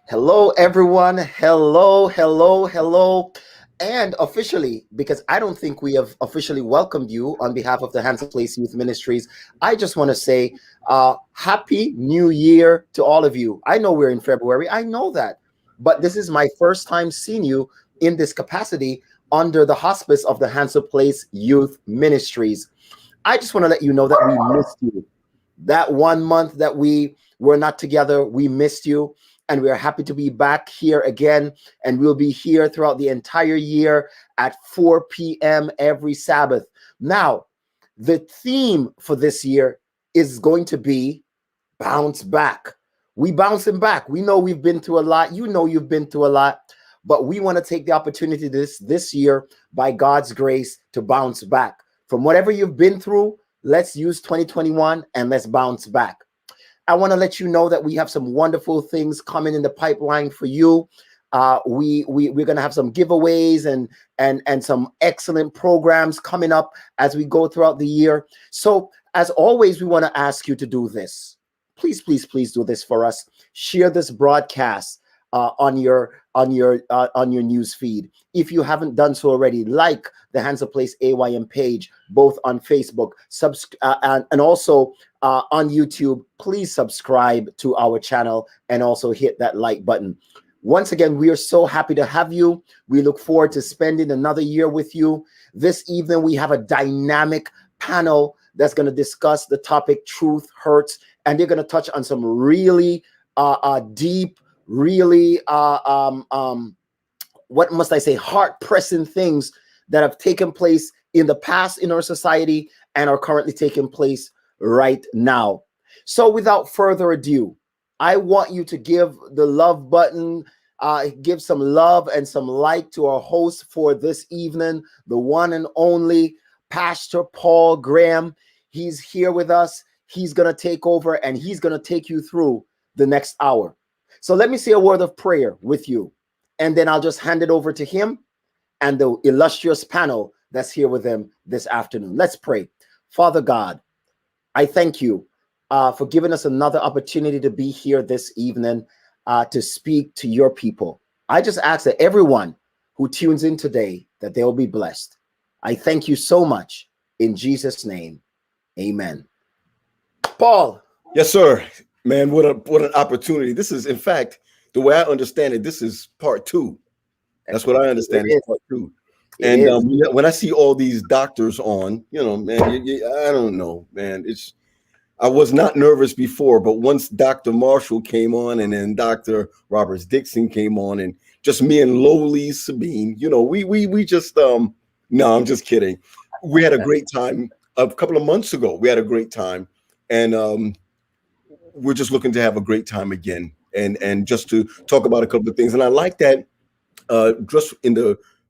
Hello, everyone. Hello, hello, hello. And officially, because I don't think we have officially welcomed you on behalf of the Hanson Youth Ministries, I just want to say Happy New Year to all of you. I know we're in February. I know that. But this is my first time seeing you in this capacity under the hospice of the Hanson Youth Ministries. I just want to let you know that we missed you. That 1 month that we were not together, we missed you. And we are happy to be back here again. And we'll be here throughout the entire year at 4 p.m. every Sabbath. Now, the theme for this year is going to be bounce back. We bouncing back. We know we've been through a lot. You know you've been through a lot. But we want to take the opportunity this year, by God's grace, to bounce back. From whatever you've been through, let's use 2021 and let's bounce back. I want to let you know that we have some wonderful things coming in the pipeline for you. We're going to have some giveaways and some excellent programs coming up as we go throughout the year. So as always, we want to ask you to do this. Please, please, please do this for us. Share this broadcast on your news feed. If you haven't done so already, like the Hanson Place AYM page, both on Facebook, and also on YouTube. Please subscribe to our channel and also hit that like button. Once again, we are so happy to have you. We look forward to spending another year with you. This evening, we have a dynamic panel that's going to discuss the topic Truth Hurts, and they're going to touch on some really deep, really what must I say, heart-pressing things that have taken place in the past in our society and are currently taking place right now. So without further ado, I want you to give the love button, give some love and some like to our host for this evening, the one and only Pastor Paul Graham. He's here with us. He's going to take over and he's going to take you through the next hour. So let me say a word of prayer with you, and then I'll just hand it over to him and the illustrious panel that's here with him this afternoon. Let's pray. Father God, I thank you for giving us another opportunity to be here this evening to speak to your people. I just ask that everyone who tunes in today, that they will be blessed. I thank you so much. In Jesus' name, amen. Paul. Yes, sir. Man, what an opportunity. This is, in fact, the way I understand it, this is part 2. That's what I understand is part 2. And when I see all these doctors on, man, I don't know, man. I was not nervous before, but once Dr. Marshall came on and then Dr. Roberts Dixon came on and just me and lowly Sabine, we just, no, I'm just kidding. We had a great time a couple of months ago. We had a great time, and we're just looking to have a great time again and just to talk about a couple of things. And I like that just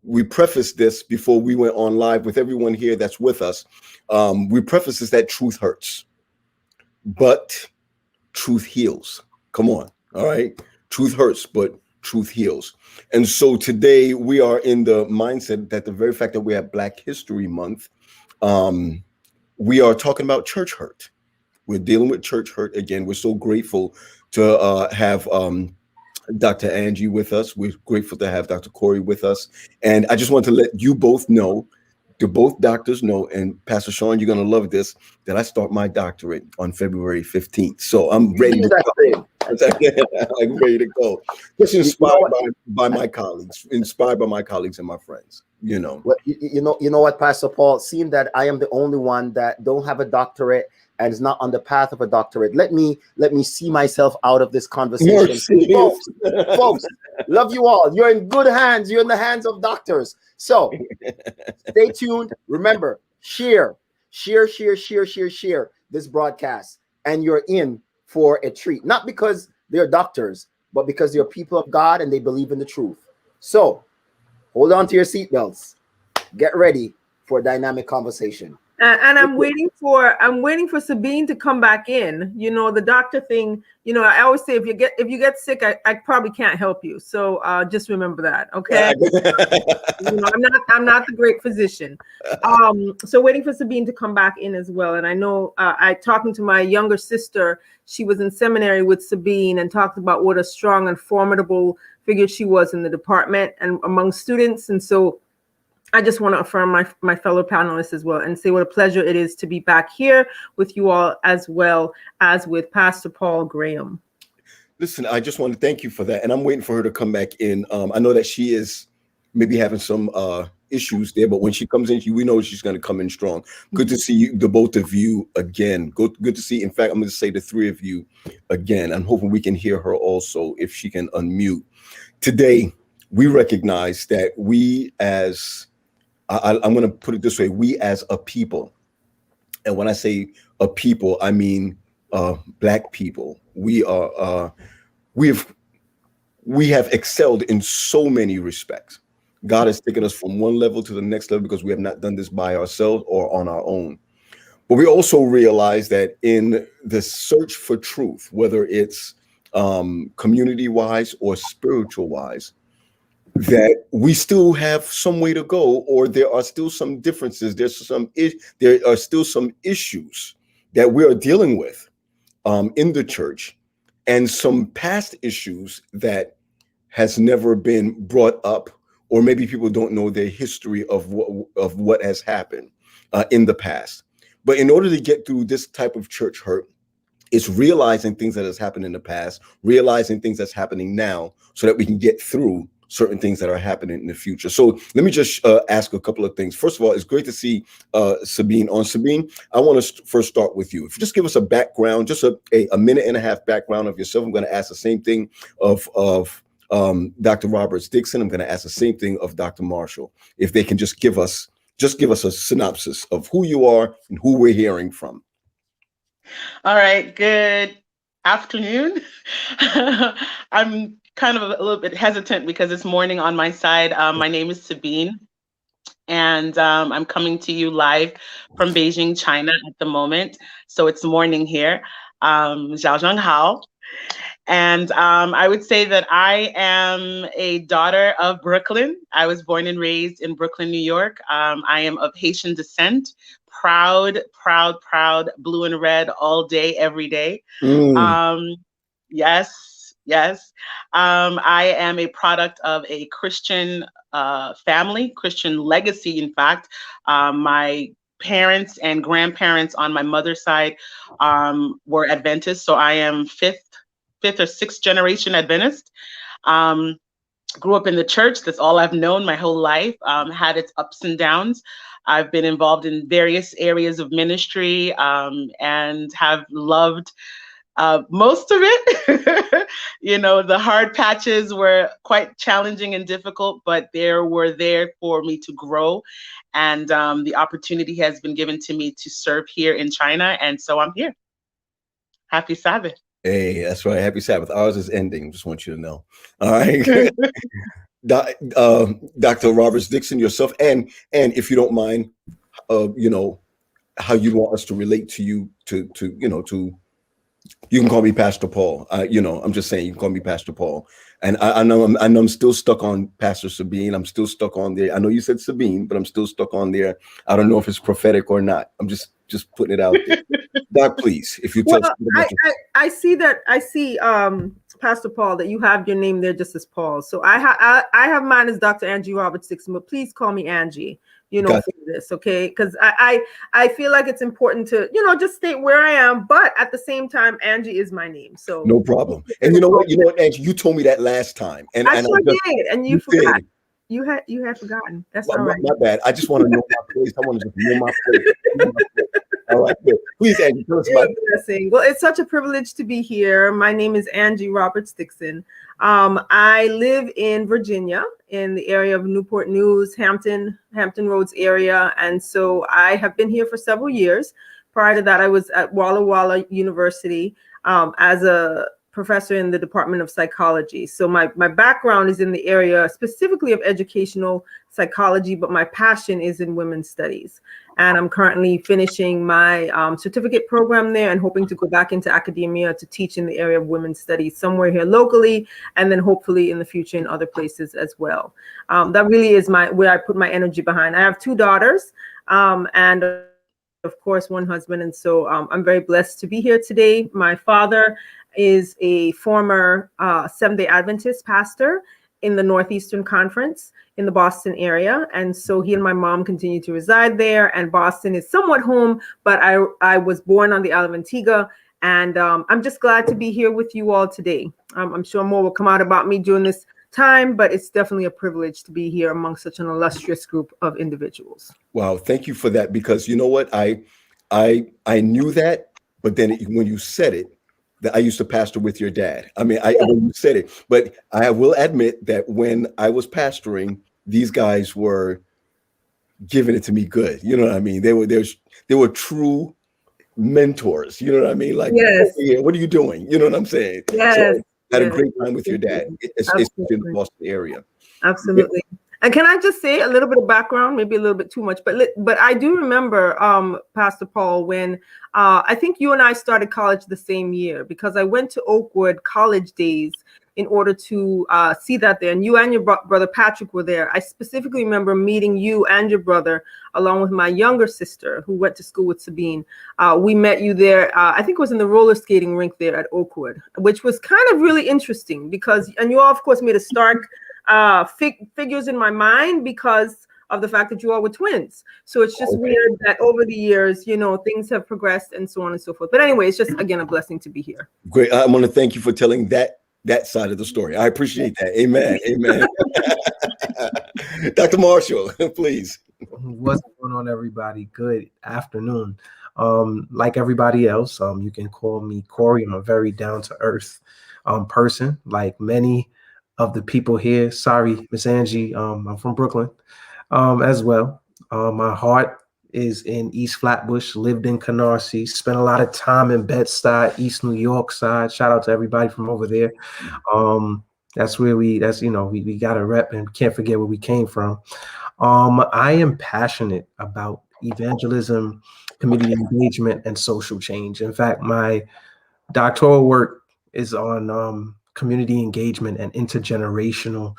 we prefaced this before we went on live with everyone here that's with us. We preface this that truth hurts, but truth heals. Come on. All right. Truth hurts, but truth heals. And so today we are in the mindset that the very fact that we have Black History Month, we are talking about church hurt. We're dealing with church hurt again. We're so grateful to have Dr. Angie with us. We're grateful to have Dr. Corey with us. And I just want to let you both know, to both doctors know, and Pastor Sean, you're going to love this, that I start my doctorate on February 15th. So I'm ready to go. I'm ready to go. Just inspired by my colleagues, inspired by my colleagues and my friends. Well, you know what, Pastor Paul, seeing that I am the only one that don't have a doctorate and is not on the path of a doctorate. Let me see myself out of this conversation. Mercy. Folks, love you all. You're in good hands. You're in the hands of doctors. So stay tuned. Remember, share this broadcast, and you're in for a treat. Not because they're doctors, but because they're people of God and they believe in the truth. So hold on to your seatbelts. Get ready for a dynamic conversation. And I'm waiting for Sabine to come back in. You know, the doctor thing, you know, I always say if you get sick, I probably can't help you. So just remember that. Okay. You know, I'm not the great physician. So waiting for Sabine to come back in as well. And I know I talking to my younger sister, she was in seminary with Sabine and talked about what a strong and formidable figure she was in the department and among students. And so I just want to affirm my fellow panelists as well and say what a pleasure it is to be back here with you all, as well as with Pastor Paul Graham. Listen, I just want to thank you for that. And I'm waiting for her to come back in. I know that she is maybe having some issues there, but when she comes in, we know she's going to come in strong. Good to see you, the both of you again. Good to see. In fact, I'm going to say the three of you again. I'm hoping we can hear her also if she can unmute. Today, we recognize that we as I'm going to put it this way: we as a people, and when I say a people, I mean Black people. We have excelled in so many respects. God has taken us from one level to the next level because we have not done this by ourselves or on our own. But we also realize that in the search for truth, whether it's community-wise or spiritual-wise, that we still have some way to go, or there are still some differences. There are still some issues that we are dealing with in the church, and some past issues that has never been brought up, or maybe people don't know their history of what has happened in the past. But in order to get through this type of church hurt, it's realizing things that has happened in the past, realizing things that's happening now, so that we can get through certain things that are happening in the future. So let me just ask a couple of things. First of all, it's great to see Sabine on. Sabine, I want to first start with you. If you just give us a background, just a minute and a half background of yourself. I'm going to ask the same thing of Dr. Roberts Dixon. I'm going to ask the same thing of Dr. Marshall. If they can just give us a synopsis of who you are and who we're hearing from. All right. Good afternoon. I'm kind of a little bit hesitant because it's morning on my side. My name is Sabine, and I'm coming to you live from Beijing, China at the moment. So it's morning here. Zhaozhang Hao. And I would say that I am a daughter of Brooklyn. I was born and raised in Brooklyn, New York. I am of Haitian descent. Proud, blue and red all day, every day. Yes. I am a product of a Christian family, Christian legacy, in fact. My parents and grandparents on my mother's side were Adventists, so I am fifth or sixth generation Adventist. Grew up in the church. That's all I've known my whole life. Had its ups and downs. I've been involved in various areas of ministry and have loved most of it. You know, the hard patches were quite challenging and difficult, but they were there for me to grow. And the opportunity has been given to me to serve here in China. And so I'm here. Happy Sabbath. Hey, that's right. Happy Sabbath. Ours is ending. Just want you to know. All right. Dr. Roberts Dixon, yourself, and if you don't mind, you know, how you want us to relate to you, you can call me Pastor Paul. You know, I'm just saying you can call me Pastor Paul. And I know I'm still stuck on Pastor Sabine. I'm still stuck on there. I know you said Sabine, but I'm still stuck on there. I don't know if it's prophetic or not. I'm just putting it out there. Doc, please, if you tell I see Pastor Paul, that you have your name there just as Paul. So I have mine as Dr. Angie Roberts Dixon, but please call me Angie, you know, for this, okay? Because I feel like it's important to, you know, just state where I am, but at the same time, Angie is my name. So no problem. And you know what, Angie, you told me that last time. And I sure did, and you forgot. Did. You had forgotten. That's all right. My bad. I just want to know my place. I want to just know my place. All right, good. Please, Angie, tell us about it. Blessing. Well, it's such a privilege to be here. My name is Angie Roberts Dixon. I live in Virginia, in the area of Newport News, Hampton Roads area, and so I have been here for several years. Prior to that, I was at Walla Walla University as a professor in the Department of Psychology. So my background is in the area specifically of educational psychology, but my passion is in women's studies. And I'm currently finishing my certificate program there and hoping to go back into academia to teach in the area of women's studies somewhere here locally, and then hopefully in the future in other places as well. That really is where I put my energy behind. I have 2 daughters and of course one husband. And so I'm very blessed to be here today. My father is a former Seventh-day Adventist pastor in the Northeastern Conference in the Boston area. And so he and my mom continue to reside there, and Boston is somewhat home, but I was born on the Isle of Antigua, and I'm just glad to be here with you all today. I'm sure more will come out about me during this time, but it's definitely a privilege to be here among such an illustrious group of individuals. Wow, thank you for that, because you know what, I knew that, but then when you said it, that I used to pastor with your dad. I mean, when you said it, but I will admit that when I was pastoring, these guys were giving it to me good. You know what I mean? They were true mentors. You know what I mean? Like, yes. Okay, what are you doing? You know what I'm saying? Yes. So I had a great time with your dad, especially in the Boston area. Absolutely. Yeah. And can I just say a little bit of background, maybe a little bit too much, but I do remember, Pastor Paul, when I think you and I started college the same year, because I went to Oakwood college days in order to see that there. And you and your brother Patrick were there. I specifically remember meeting you and your brother along with my younger sister who went to school with Sabine. We met you there. I think it was in the roller skating rink there at Oakwood, which was kind of really interesting because, and you all of course made a stark figures in my mind because of the fact that you all were twins. So it's just weird that over the years, you know, things have progressed and so on and so forth. But anyway, it's just, again, a blessing to be here. Great. I want to thank you for telling that side of the story. I appreciate that. Amen. Amen. Dr. Marshall, please. What's going on, everybody? Good afternoon. Like everybody else, you can call me Corey. I'm a very down-to-earth person, like many of the people here. Sorry, Miss Angie, I'm from Brooklyn as well. My heart is in East Flatbush, lived in Canarsie, spent a lot of time in Bed-Stuy, East New York side. Shout out to everybody from over there. That's where we got a rep and can't forget where we came from. I am passionate about evangelism, community engagement, and social change. In fact, my doctoral work is on community engagement and intergenerational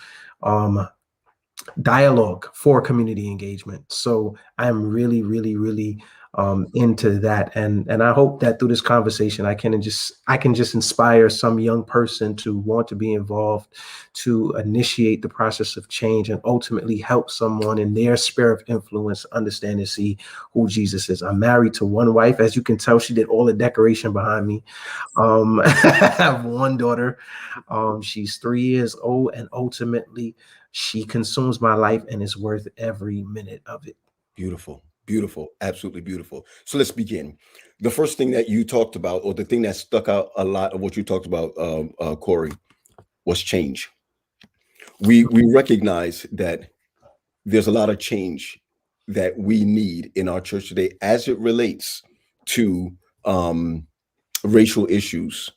dialogue for community engagement. So I'm really into that, and I hope that through this conversation I can just inspire some young person to want to be involved, to initiate the process of change, and ultimately help someone in their sphere of influence understand and see who Jesus is. I'm married to one wife. As you can tell, she did all the decoration behind me. I have one daughter. She's 3 years old, and ultimately she consumes my life and is worth every minute of it. Beautiful. Beautiful. Absolutely beautiful. So let's begin. The first thing that you talked about, or the thing that stuck out a lot of what you talked about, Corey, was change. We recognize that there's a lot of change that we need in our church today as it relates to racial issues.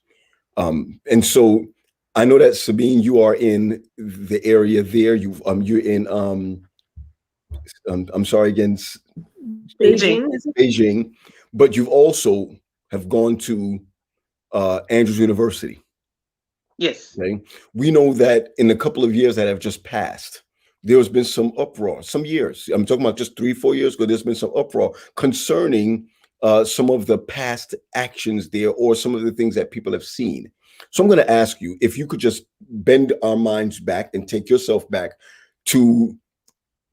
And so I know that, Sabine, you are in the area there. You're in I'm sorry again, Beijing, but you've also have gone to Andrews University. Yes. Okay. We know that in a couple of years that have just passed, there's been some uproar. Some years, I'm talking about just 3-4 years ago, there's been some uproar concerning some of the past actions there, or some of the things that people have seen. So I'm going to ask you if you could just bend our minds back and take yourself back to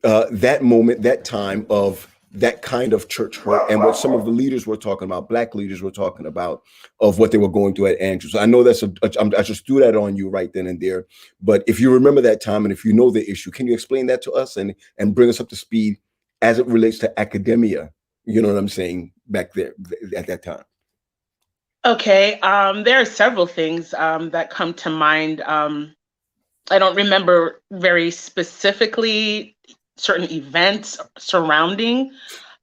that moment, that time of that kind of church hurt, and what some of the leaders were talking about, Black leaders were talking about, of what they were going through at Andrews. I know that's I just threw that on you right then and there, but if you remember that time and if you know the issue, can you explain that to us and bring us up to speed as it relates to academia You know what I'm saying? Back there at that time. Okay, there are several things that come to mind. I don't remember very specifically certain events surrounding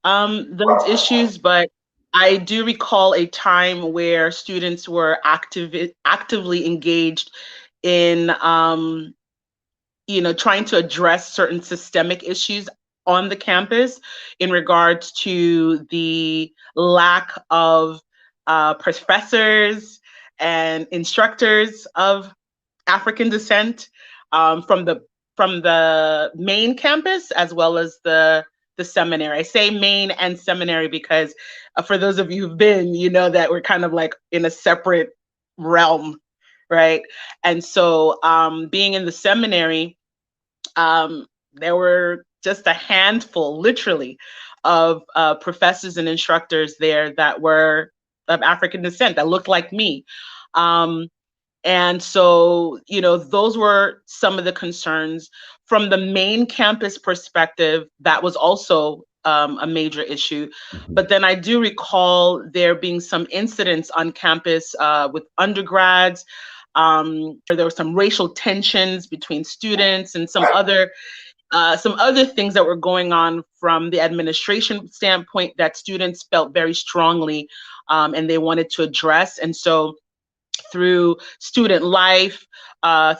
those issues, but I do recall a time where students were actively engaged in, trying to address certain systemic issues on the campus in regards to the lack of professors and instructors of African descent from the main campus as well as the seminary. I say main and seminary because for those of you who've been, you know that we're kind of like in a separate realm, right? And so being in the seminary, there were just a handful, literally, of professors and instructors there that were of African descent that looked like me. And so, those were some of the concerns. From the main campus perspective, that was also a major issue. But then I do recall there being some incidents on campus with undergrads. There were some racial tensions between students and some other things that were going on from the administration standpoint that students felt very strongly and they wanted to address. And so through student life,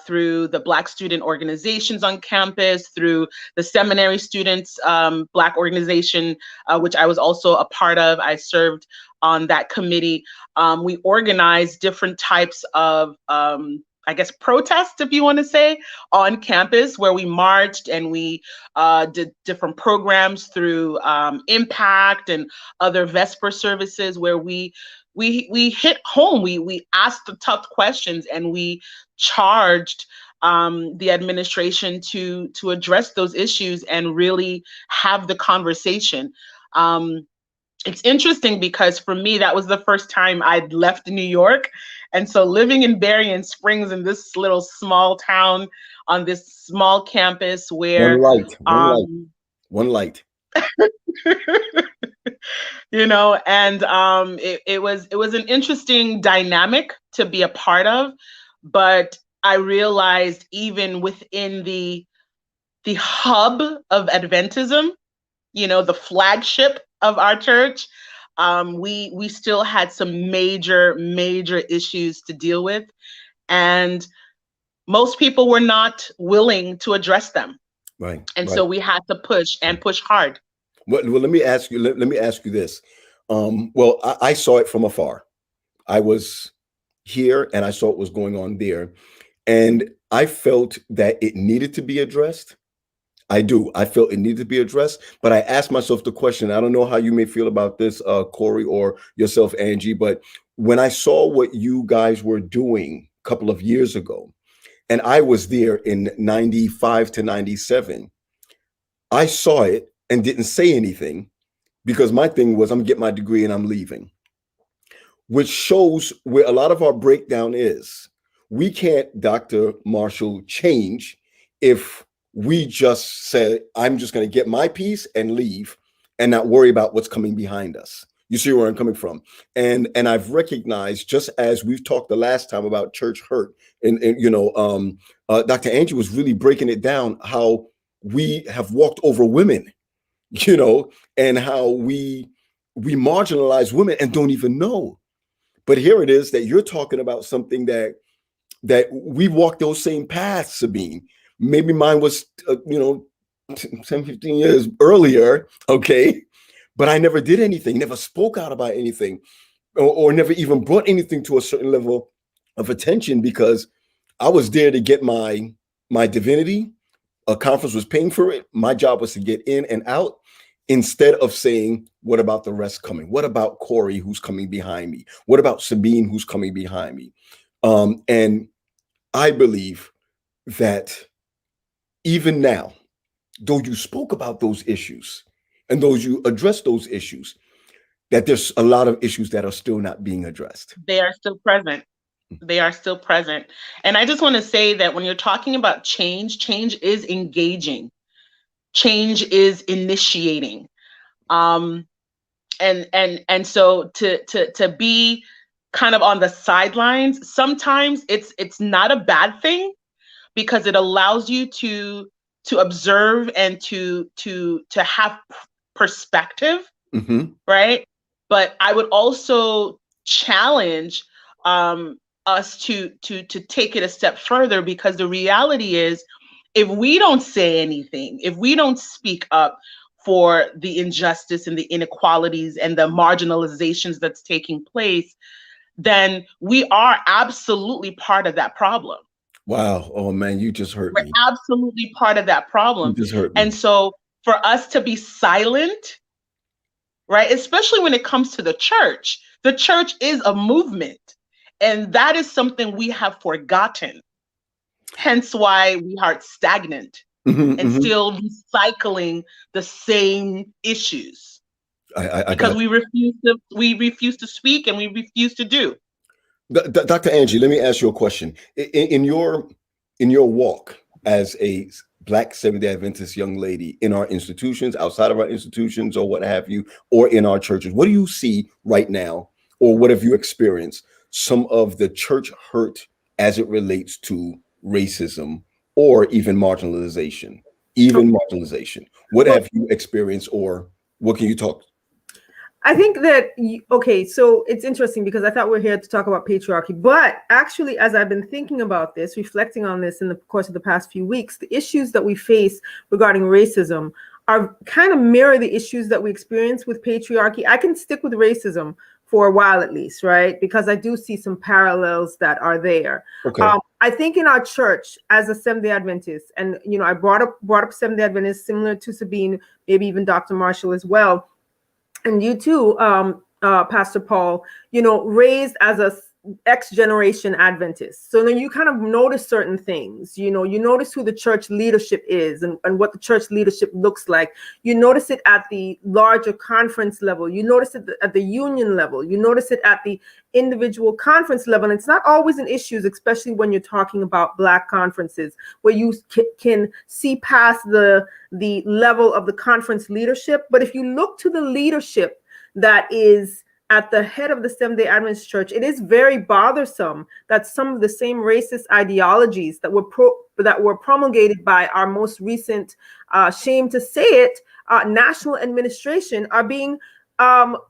through the Black student organizations on campus, through the seminary students, Black organization, which I was also a part of. I served on that committee. We organized different types of, I guess, protests, if you want to say, on campus, where we marched and we did different programs through Impact and other Vesper services, where we hit home. We asked the tough questions and we charged the administration to address those issues and really have the conversation. It's interesting because for me, that was the first time I'd left New York. And so living in Berrien Springs, in this little small town on this small campus where one light. And it was an interesting dynamic to be a part of, but I realized even within the hub of Adventism, the flagship of our church, we still had some major issues to deal with, and most people were not willing to address them. Right. And so we had to push hard. Well, let me ask you. Let me ask you this. Well, I saw it from afar. I was here and I saw what was going on there, and I felt that it needed to be addressed. I felt it needed to be addressed, but I asked myself the question. I don't know how you may feel about this, Corey, or yourself, Angie, but when I saw what you guys were doing a couple of years ago, and I was there in 95 to 97, I saw it and didn't say anything because my thing was, I'm getting my degree and I'm leaving, which shows where a lot of our breakdown is. We can't, Dr. Marshall, change if we just say, I'm just going to get my piece and leave and not worry about what's coming behind us. You see where I'm coming from? And I've recognized, just as we've talked the last time about church hurt, and Dr. Angie was really breaking it down, how we have walked over women, and how we marginalize women and don't even know. But here it is that you're talking about something that we walked those same paths, Sabine. Maybe mine was, 10, 15 years earlier. Okay. But I never did anything, never spoke out about anything, or never even brought anything to a certain level of attention, because I was there to get my divinity. A conference was paying for it. My job was to get in and out, instead of saying, what about the rest coming? What about Corey, who's coming behind me? What about Sabine, who's coming behind me? And I believe that even now, though you spoke about those issues and though you address those issues, that there's a lot of issues that are still not being addressed. They are still present. They are still present. And I just want to say that when you're talking about change is engaging. Change is initiating. and so to be kind of on the sidelines, sometimes it's not a bad thing, because it allows you to observe and to have perspective, right? But I would also challenge us to take it a step further, because the reality is, if we don't say anything, if we don't speak up for the injustice and the inequalities and the marginalizations that's taking place, then we are absolutely part of that problem. Wow. Oh man, you just hurt We're me. absolutely part of that problem. You just hurt me. And so for us to be silent, right, especially when it comes to the church is a movement. And that is something we have forgotten. Hence why we are stagnant and still recycling the same issues. Because we refuse to speak, and we refuse to do. Dr. Angie, let me ask you a question. In your walk as a Black Seventh-day Adventist young lady in our institutions, outside of our institutions, or what have you, or in our churches, what do you see right now, or what have you experienced some of the church hurt as it relates to racism or even marginalization? What have you experienced, or what can you talk? I think that, okay, so it's interesting because I thought we're here to talk about patriarchy, but actually, as I've been thinking about this, reflecting on this in the course of the past few weeks, the issues that we face regarding racism are kind of mirror the issues that we experience with patriarchy. I can stick with racism for a while at least, right? Because I do see some parallels that are there. Okay. I think in our church as a Seventh-day Adventist, and I brought up Seventh-day Adventists similar to Sabine, maybe even Dr. Marshall as well, and you too, Pastor Paul, raised as a X-generation Adventist. So then you kind of notice certain things, you notice who the church leadership is and what the church leadership looks like. You notice it at the larger conference level. You notice it at the union level. You notice it at the individual conference level. And it's not always an issue, especially when you're talking about Black conferences, where you can see past the level of the conference leadership. But if you look to the leadership that is at the head of the Seventh-day Adventist Church, it is very bothersome that some of the same racist ideologies that were promulgated by our most recent, shame to say it, national administration are being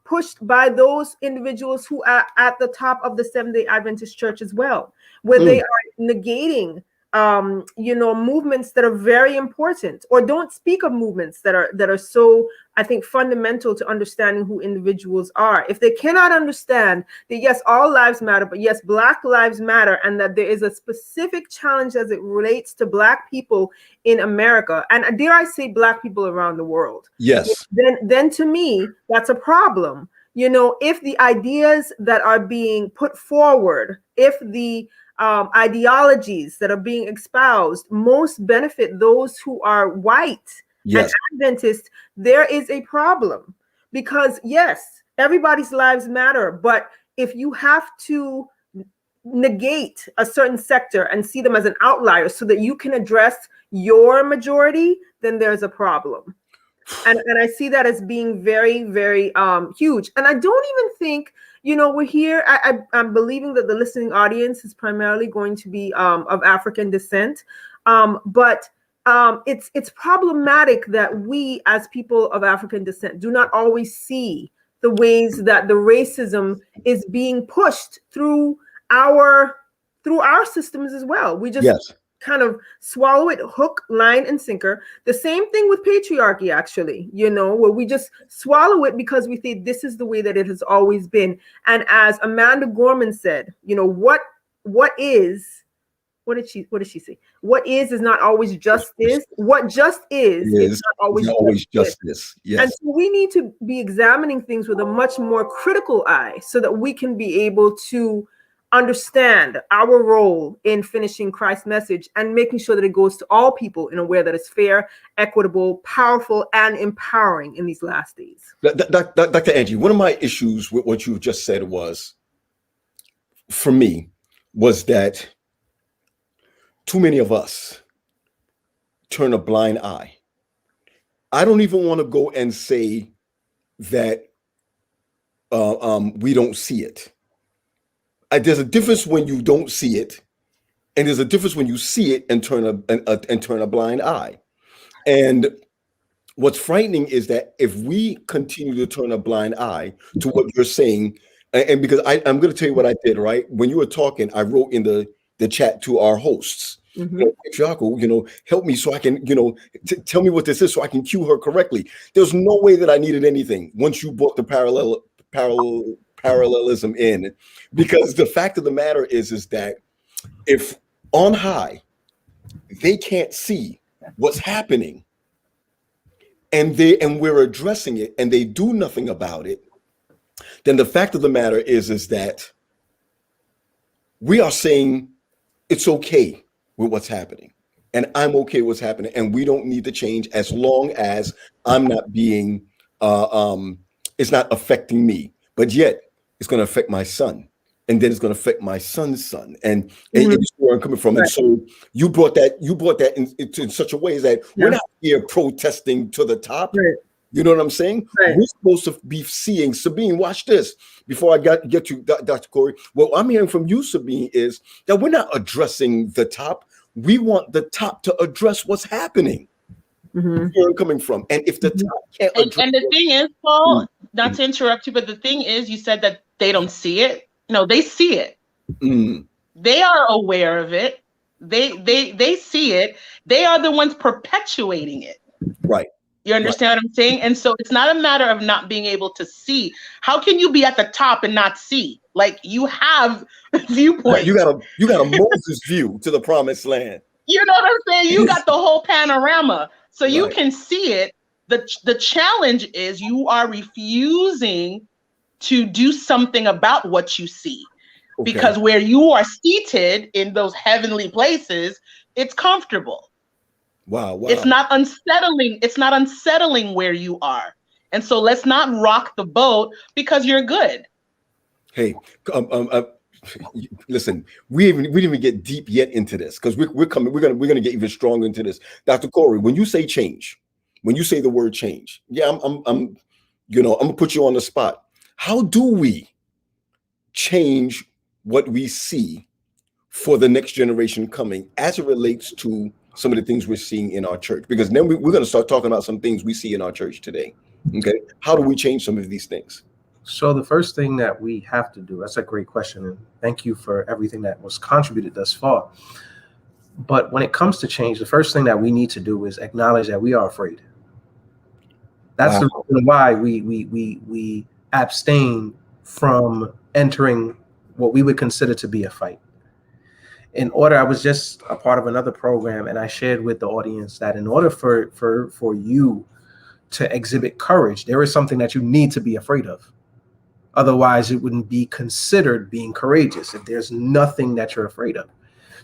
pushed by those individuals who are at the top of the Seventh-day Adventist Church as well, where they are negating movements that are very important, or don't speak of movements that are so, I think, fundamental to understanding who individuals are. If they cannot understand that, yes, all lives matter, but yes, Black lives matter, and that there is a specific challenge as it relates to Black people in America, and dare I say Black people around the world. Yes. Then to me, that's a problem. If the ideas that are being put forward, if the ideologies that are being espoused most benefit those who are white and Adventist, there is a problem. Because yes, everybody's lives matter, but if you have to negate a certain sector and see them as an outlier so that you can address your majority, then there's a problem. And I see that as being very, very huge. And I don't even think, we're here. I'm believing that the listening audience is primarily going to be of African descent. But it's problematic that we, as people of African descent, do not always see the ways that the racism is being pushed through our systems as well. We just kind of swallow it hook, line, and sinker. The same thing with patriarchy, actually, where we just swallow it because we think this is the way that it has always been. And as Amanda Gorman said, what did she say? What is not always justice. What just is not always justice. Yes. And so we need to be examining things with a much more critical eye so that we can be able to understand our role in finishing Christ's message and making sure that it goes to all people in a way that is fair, equitable, powerful, and empowering in these last days. Dr. Angie, one of my issues with what you just said was that too many of us turn a blind eye. I don't even want to go and say that we don't see it. There's a difference when you don't see it, and there's a difference when you see it and turn a blind eye. And what's frightening is that if we continue to turn a blind eye to what you're saying, and because I'm going to tell you what I did, right? When you were talking, I wrote in the chat to our hosts, help me so I can, tell me what this is so I can cue her correctly. There's no way that I needed anything once you brought the parallelism in, because the fact of the matter is that if on high, they can't see what's happening, and we're addressing it and they do nothing about it, then the fact of the matter is that we are saying it's okay with what's happening, and I'm okay with what's happening, and we don't need to change as long as I'm not being it's not affecting me, but yet it's going to affect my son, and then it's going to affect my son's son, and you see where I'm coming from. Right. And so you brought that in such a way that we're not here protesting to the top. Right. You know what I'm saying? Right. We're supposed to be seeing. Sabine, watch this. Before I get to Dr. Corey, what I'm hearing from you, Sabine, is that we're not addressing the top. We want the top to address what's happening. Where I'm coming from. And if the top can't address and the thing is, Paul, not to interrupt you, but the thing is, you said that they don't see it. No, they see it. They are aware of it. They see it. They are the ones perpetuating it. Right. You understand what I'm saying? And so it's not a matter of not being able to see. How can you be at the top and not see? Like, you have viewpoints. You got a Moses view to the promised land. You know what I'm saying? You got the whole panorama. So you can see it. The challenge is you are refusing to do something about what you see. Okay. Because where you are seated in those heavenly places, it's comfortable. Wow. It's not unsettling. It's not unsettling where you are. And so let's not rock the boat because you're good. Hey, listen, we didn't even get deep yet into this, because we're gonna get even stronger into this. Dr. Corey, when you say change, when you say the word change, I'm gonna put you on the spot. How do we change what we see for the next generation coming as it relates to some of the things we're seeing in our church? Because then we're going to start talking about some things we see in our church today. Okay, how do we change some of these things? So the first thing that we have to do, that's a great question, and thank you for everything that was contributed thus far. But when it comes to change, the first thing that we need to do is acknowledge that we are afraid. That's the reason why we abstain from entering what we would consider to be a fight. I was just a part of another program, and I shared with the audience that in order for you to exhibit courage, there is something that you need to be afraid of. Otherwise, it wouldn't be considered being courageous if there's nothing that you're afraid of.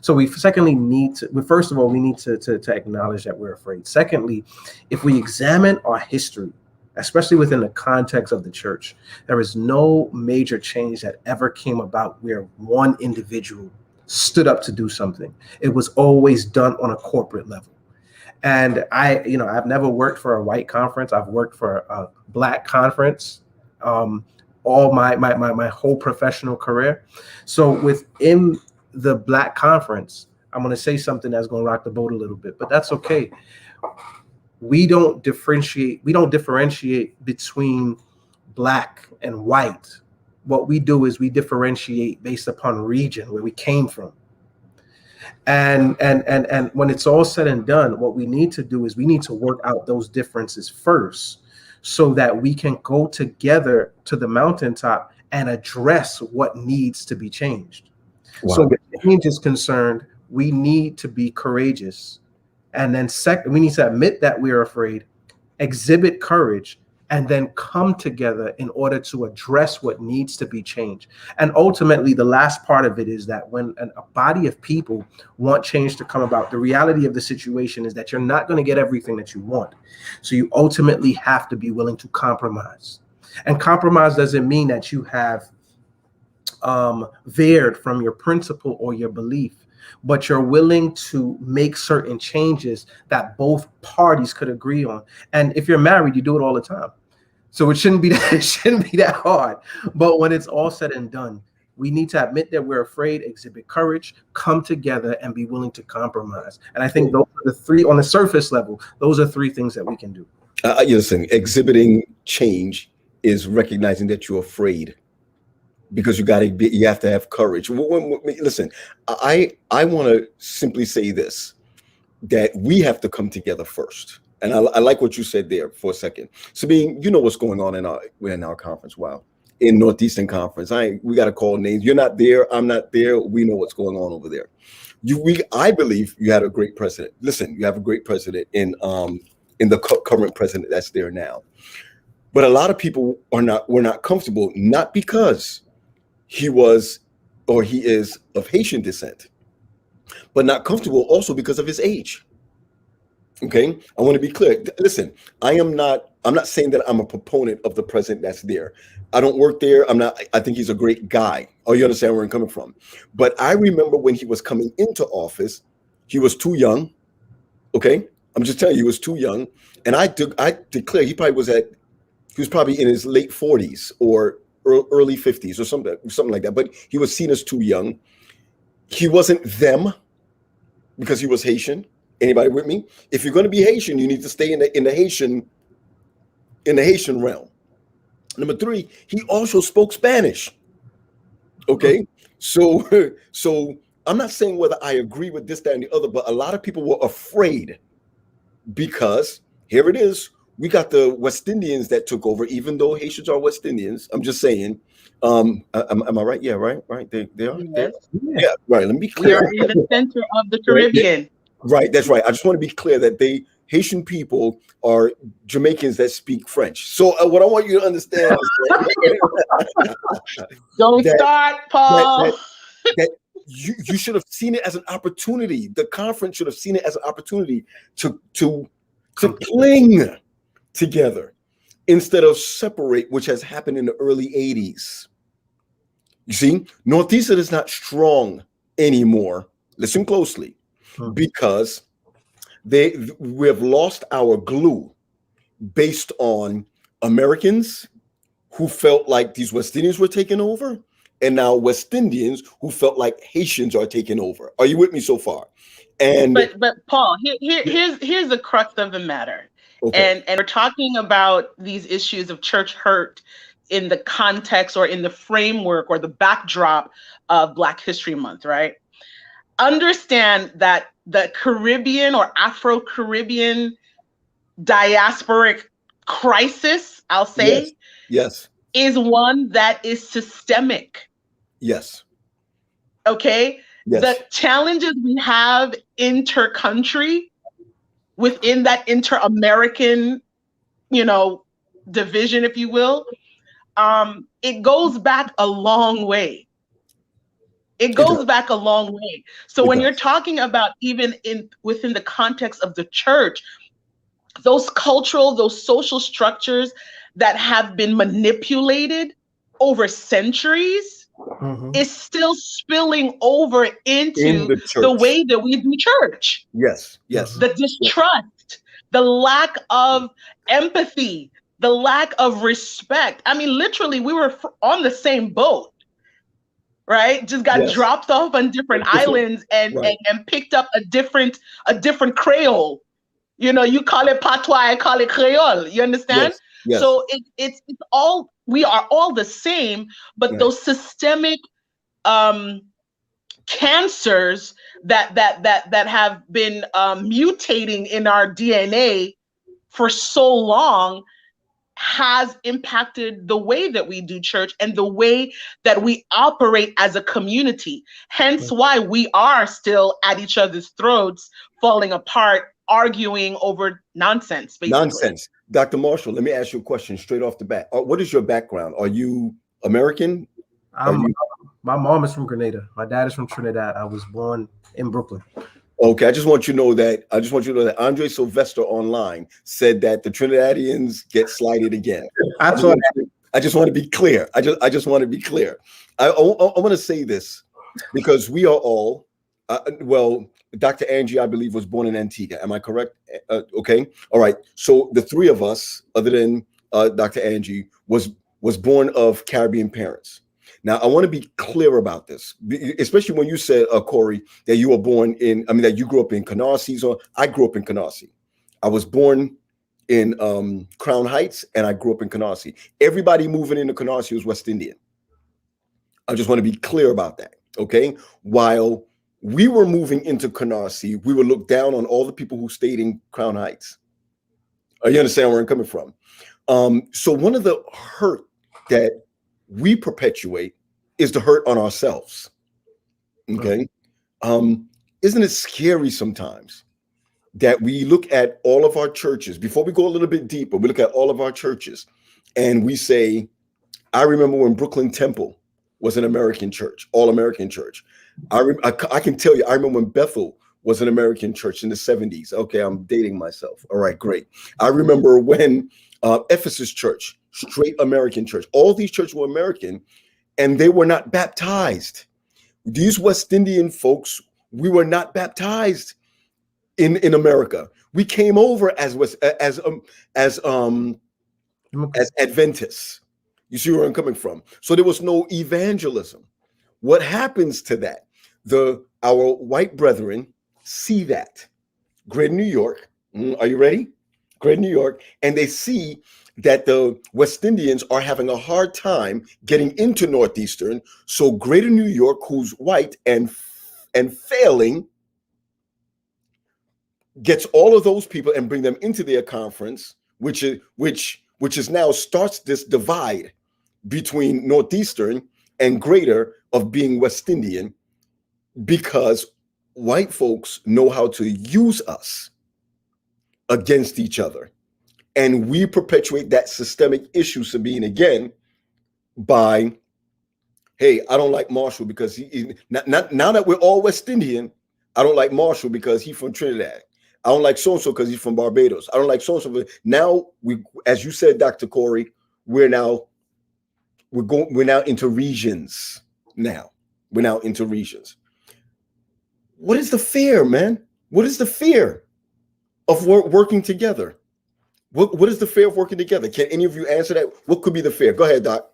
So we need to acknowledge that we're afraid. Secondly, if we examine our history, especially within the context of the church, there is no major change that ever came about where one individual stood up to do something. It was always done on a corporate level. And I've never worked for a white conference. I've worked for a Black conference all my whole professional career. So within the Black conference, I'm going to say something that's going to rock the boat a little bit, but that's okay. We don't differentiate between Black and white. What we do is we differentiate based upon region, where we came from. And when it's all said and done, what we need to do is we need to work out those differences first, so that we can go together to the mountaintop and address what needs to be changed. Wow. So when change is concerned, we need to be courageous. And then second, we need to admit that we're afraid, exhibit courage, and then come together in order to address what needs to be changed. And ultimately, the last part of it is that when a body of people want change to come about, the reality of the situation is that you're not going to get everything that you want. So you ultimately have to be willing to compromise. And compromise doesn't mean that you have veered from your principle or your belief, but you're willing to make certain changes that both parties could agree on. And if you're married, you do it all the time. So it shouldn't be that, it shouldn't be that hard. But when it's all said and done, we need to admit that we're afraid, exhibit courage, come together, and be willing to compromise. And I think those are the three, on the surface level, those are three things that we can do. Listen, exhibiting change is recognizing that you're afraid, because you have to have courage. Listen, I want to simply say this, that we have to come together first. And I like what you said there for a second. Sabine, you know what's going on in our conference. Wow. In Northeastern Conference. We got to call names. You're not there. I'm not there. We know what's going on over there. I believe you had a great president. Listen, you have a great president in the current president that's there now. But a lot of people were not comfortable, not because he was or he is of Haitian descent, but not comfortable also because of his age. Okay, I want to be clear. Listen, I'm not saying that I'm a proponent of the president that's there. I don't work there. I think he's a great guy. Oh, you understand where I'm coming from? But I remember when he was coming into office, he was too young. Okay, I'm just telling you, he was too young. And I declare he was probably in his late 40s or early 50s or something like that. But he was seen as too young. He wasn't them because he was Haitian. Anybody with me? If you're going to be Haitian, you need to stay in the Haitian realm. Number three, he also spoke Spanish. Okay, so I'm not saying whether I agree with this, that, and the other, but a lot of people were afraid because here it is. We got the West Indians that took over, even though Haitians are West Indians. I'm just saying. Am I right? Yeah, right. They are. Yes. Yeah, right. Let me be clear. We are in the center of the Caribbean. Right, that's right. I just want to be clear that Haitian people are Jamaicans that speak French. So what I want you to understand is Don't start, Paul. That you should have seen it as an opportunity. The conference should have seen it as an opportunity to cling together instead of separate, which has happened in the early 80s. You see, Northeastern is not anymore. Listen closely. Because we have lost our glue based on Americans who felt like these West Indians were taking over, and now West Indians who felt like Haitians are taking over. Are you with me so far? And but Paul, here's the crux of the matter. Okay. And we're talking about these issues of church hurt in the context or in the framework or the backdrop of Black History Month, right? Understand that the Caribbean or Afro-Caribbean diasporic crisis, I'll say, yes, is one that is systemic. Yes. Okay. Yes. The challenges we have inter-country within that inter-American, division, if you will, it goes back a long way. It goes back a long way. So when you're talking about even within the context of the church, those cultural, those social structures that have been manipulated over centuries is still spilling over into the way that we do church. Yes. The distrust, the lack of empathy, the lack of respect. I mean, literally, we were on the same boat. Right, just got dropped off on different islands and picked up a different Creole. You call it patois, I call it Creole. You understand? Yes. So it's all, we are all the same, but those systemic cancers that have been mutating in our DNA for so long has impacted the way that we do church and the way that we operate as a community. Hence why we are still at each other's throats, falling apart, arguing over nonsense, basically. Nonsense. Dr. Marshall, let me ask you a question straight off the bat. What is your background? Are you American? My mom is from Grenada. My dad is from Trinidad. I was born in Brooklyn. Okay, I just want you to know that Andre Sylvester online said that the Trinidadians get slighted again. I just want to be clear. I just want to be clear. I want to say this because we are all Dr. Angie, I believe, was born in Antigua. Am I correct? Okay. All right. So the three of us, other than Dr. Angie, was born of Caribbean parents. Now, I want to be clear about this, especially when you said, Corey, that you were born that you grew up in Canarsie. So I grew up in Canarsie. I was born in Crown Heights, and I grew up in Canarsie. Everybody moving into Canarsie was West Indian. I just want to be clear about that, okay? While we were moving into Canarsie, we would look down on all the people who stayed in Crown Heights. You understand where I'm coming from? So one of the hurt that we perpetuate is the hurt on ourselves, okay? Isn't it scary sometimes that we look at all of our churches, before we go a little bit deeper, we look at all of our churches and we say, I remember when Brooklyn Temple was an American church, all American church. I can tell you, I remember when Bethel was an American church in the 70s. Okay, I'm dating myself. All right, great. I remember when Ephesus Church, straight American church, all these churches were American and they were not baptized. These West Indian folks, we were not baptized in America. We came over as Adventists. You see where I'm coming from? So there was no evangelism. What happens to that? Our white brethren see that. Greater New York, are you ready? Greater New York, and they see that the West Indians are having a hard time getting into Northeastern. So Greater New York, who's white and failing, gets all of those people and bring them into their conference, which is now starts this divide between Northeastern and Greater of being West Indian, because white folks know how to use us against each other. And we perpetuate that systemic issue, Sabine, again, by, hey, I don't like Marshall because now that we're all West Indian, I don't like Marshall because he's from Trinidad. I don't like so-and-so because he's from Barbados. I don't like so-and-so. Now as you said, Dr. Corey, we're now into regions now. We're now into regions. What is the fear, man? What is the fear of working together? What is the fear of working together? Can any of you answer that? What could be the fear? Go ahead, Doc.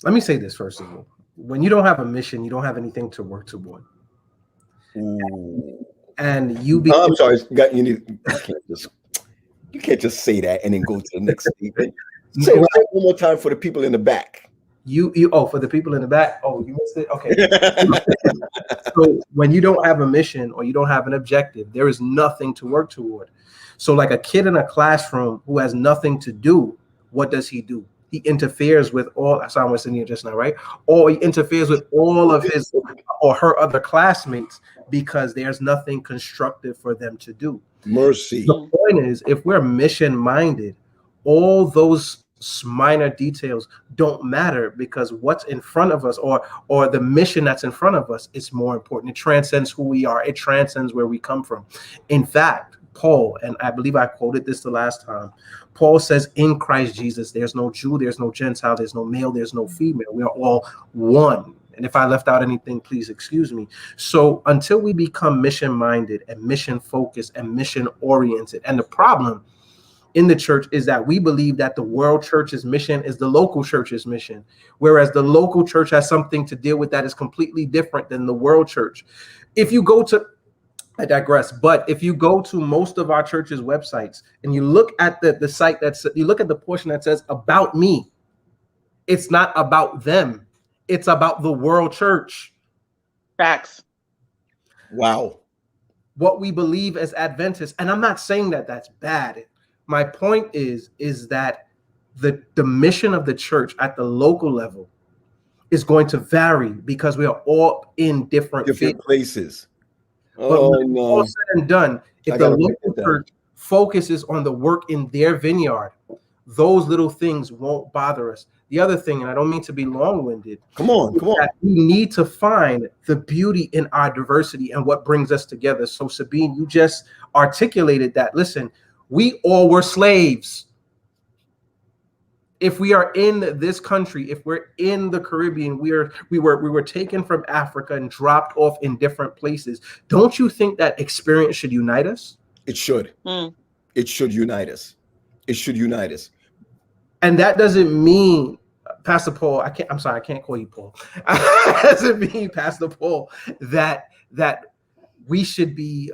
Let me say this first of all. When you don't have a mission, you don't have anything to work toward. Ooh. And you I'm sorry, you can't just say that and then go to the next statement. Say it one more time for the people in the back. For the people in the back. Oh, you missed it. Okay. So when you don't have a mission or you don't have an objective, there is nothing to work toward. So like a kid in a classroom who has nothing to do, what does he do? He interferes with all. I saw West Indian just now, right? Or he interferes with all of his or her other classmates because there's nothing constructive for them to do. Mercy. The point is, if we're mission minded, all those minor details don't matter, because what's in front of us or the mission that's in front of us is more important. It transcends who we are. It transcends where we come from. In fact, Paul, and I believe I quoted this the last time, Paul says, in Christ Jesus, there's no Jew, there's no Gentile, there's no male, there's no female. We are all one. And if I left out anything, please excuse me. So until we become mission minded and mission focused and mission oriented, and the problem in the church is that we believe that the world church's mission is the local church's mission, whereas the local church has something to deal with that is completely different than the world church. If you go to, I digress, but if you go to most of our church's websites and you look at the site you look at the portion that says about me, it's not about them. It's about the world church. Facts. Wow. What we believe as Adventists, and I'm not saying that that's bad. My point is that the mission of the church at the local level is going to vary because we are all in different places. But when it's all said and done, if the local church focuses on the work in their vineyard, those little things won't bother us. The other thing, and I don't mean to be long-winded, come on. We need to find the beauty in our diversity and what brings us together. So Sabine, you just articulated that. Listen, we all were slaves. If we are in this country, if we're in the Caribbean, we were taken from Africa and dropped off in different places. Don't you think that experience should unite us? It should. It should unite us. It should unite us. And that doesn't mean, Pastor Paul, I'm sorry, I can't call you Paul. That doesn't mean, Pastor Paul, that we should be,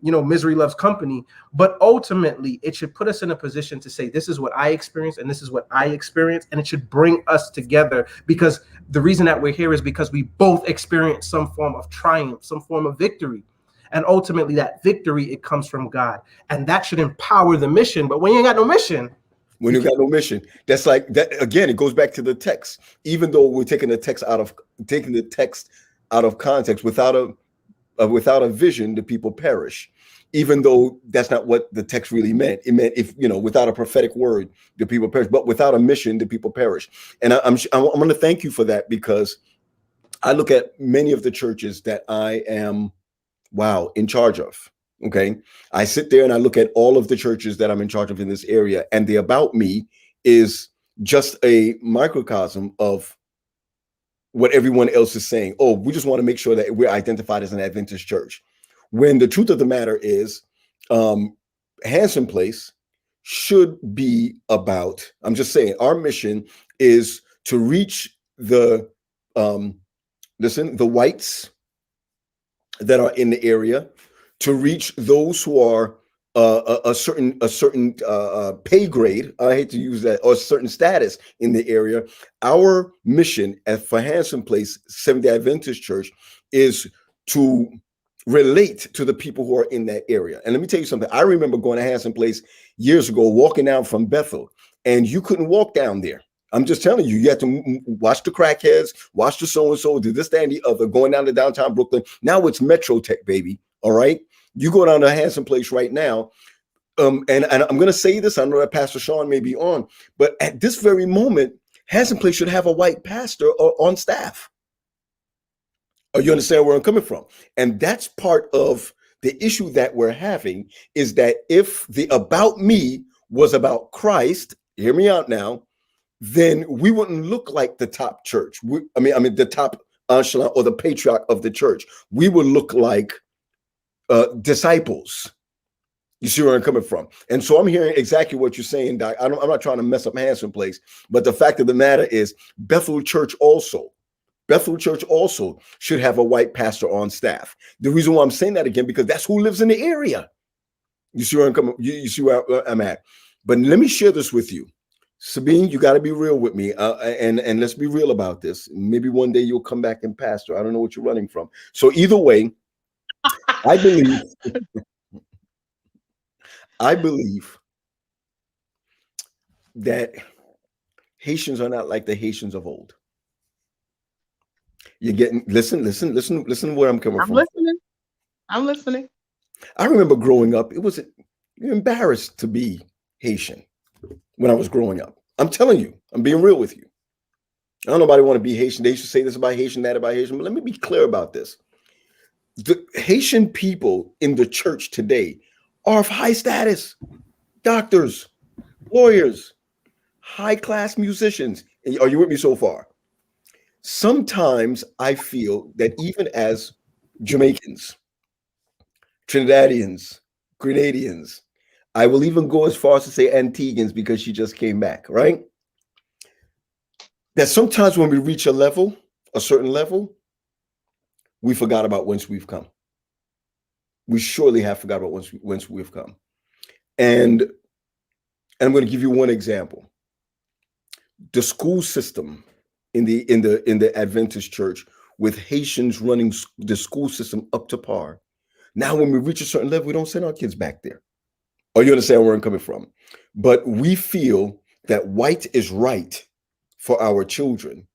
misery loves company, but ultimately it should put us in a position to say, this is what I experienced and this is what I experienced, and it should bring us together, because the reason that we're here is because we both experienced some form of triumph, some form of victory. And ultimately that victory, it comes from God, and that should empower the mission. But when you ain't got no mission, that's like that again. It goes back to the text. Even though we're taking the text out of context, without a vision, the people perish. Even though that's not what the text really meant. It meant, if without a prophetic word, the people perish. But without a mission, the people perish. And I'm going to thank you for that, because I look at many of the churches that I am, in charge of. Okay. I sit there and I look at all of the churches that I'm in charge of in this area, and the about me is just a microcosm of what everyone else is saying. Oh, we just want to make sure that we're identified as an Adventist church. When the truth of the matter is, Hanson Place should be about, I'm just saying, our mission is to reach the whites that are in the area, to reach those who are a certain pay grade, I hate to use that, or a certain status in the area. Our mission for Hanson Place Seventh-day Adventist Church is to relate to the people who are in that area. And let me tell you something. I remember going to Hanson Place years ago, walking down from Bethel, and you couldn't walk down there. I'm just telling you, you have to watch the crackheads, watch the so-and-so, do this, that, and the other, going down to downtown Brooklyn. Now it's Metro Tech, baby. All right. You go down to Hanson Place right now. And I'm going to say this. I know that Pastor Sean may be on, but at this very moment, Hanson Place should have a white pastor on staff. Or you understand where I'm coming from? And that's part of the issue that we're having, is that if the about me was about Christ, hear me out now, then we wouldn't look like the top church. I mean, the top echelon or the patriarch of the church. We would look like disciples. You see where I'm coming from? And so I'm hearing exactly what you're saying, Doc. I'm not trying to mess up Hanson Place, but the fact of the matter is, Bethel Church also should have a white pastor on staff. The reason why I'm saying that again, because that's who lives in the area. You see where I'm coming? You see where I'm at? But let me share this with you. Sabine, you got to be real with me, and let's be real about this. Maybe one day you'll come back and pastor. I don't know what you're running from. So either way, I believe that Haitians are not like the Haitians of old. You're getting, listen where I'm coming from. I'm listening. I remember growing up, you're embarrassed to be Haitian when I was growing up. I'm telling you, I'm being real with you. I don't know nobody want to be Haitian. They used to say this about Haitian, that about Haitian, but let me be clear about this. The Haitian people in the church today are of high status: doctors, lawyers, high-class musicians. Are you with me so far? Sometimes I feel that even as Jamaicans, Trinidadians, Grenadians, I will even go as far as to say Antiguans, because she just came back, right? That sometimes when we reach a certain level, we forgot about whence we've come. We surely have forgot about whence we've come. And I'm going to give you one example. The school system in the Adventist church, with Haitians running the school system up to par. Now, when we reach a certain level, we don't send our kids back there. Or you understand where I'm coming from? But we feel that white is right for our children,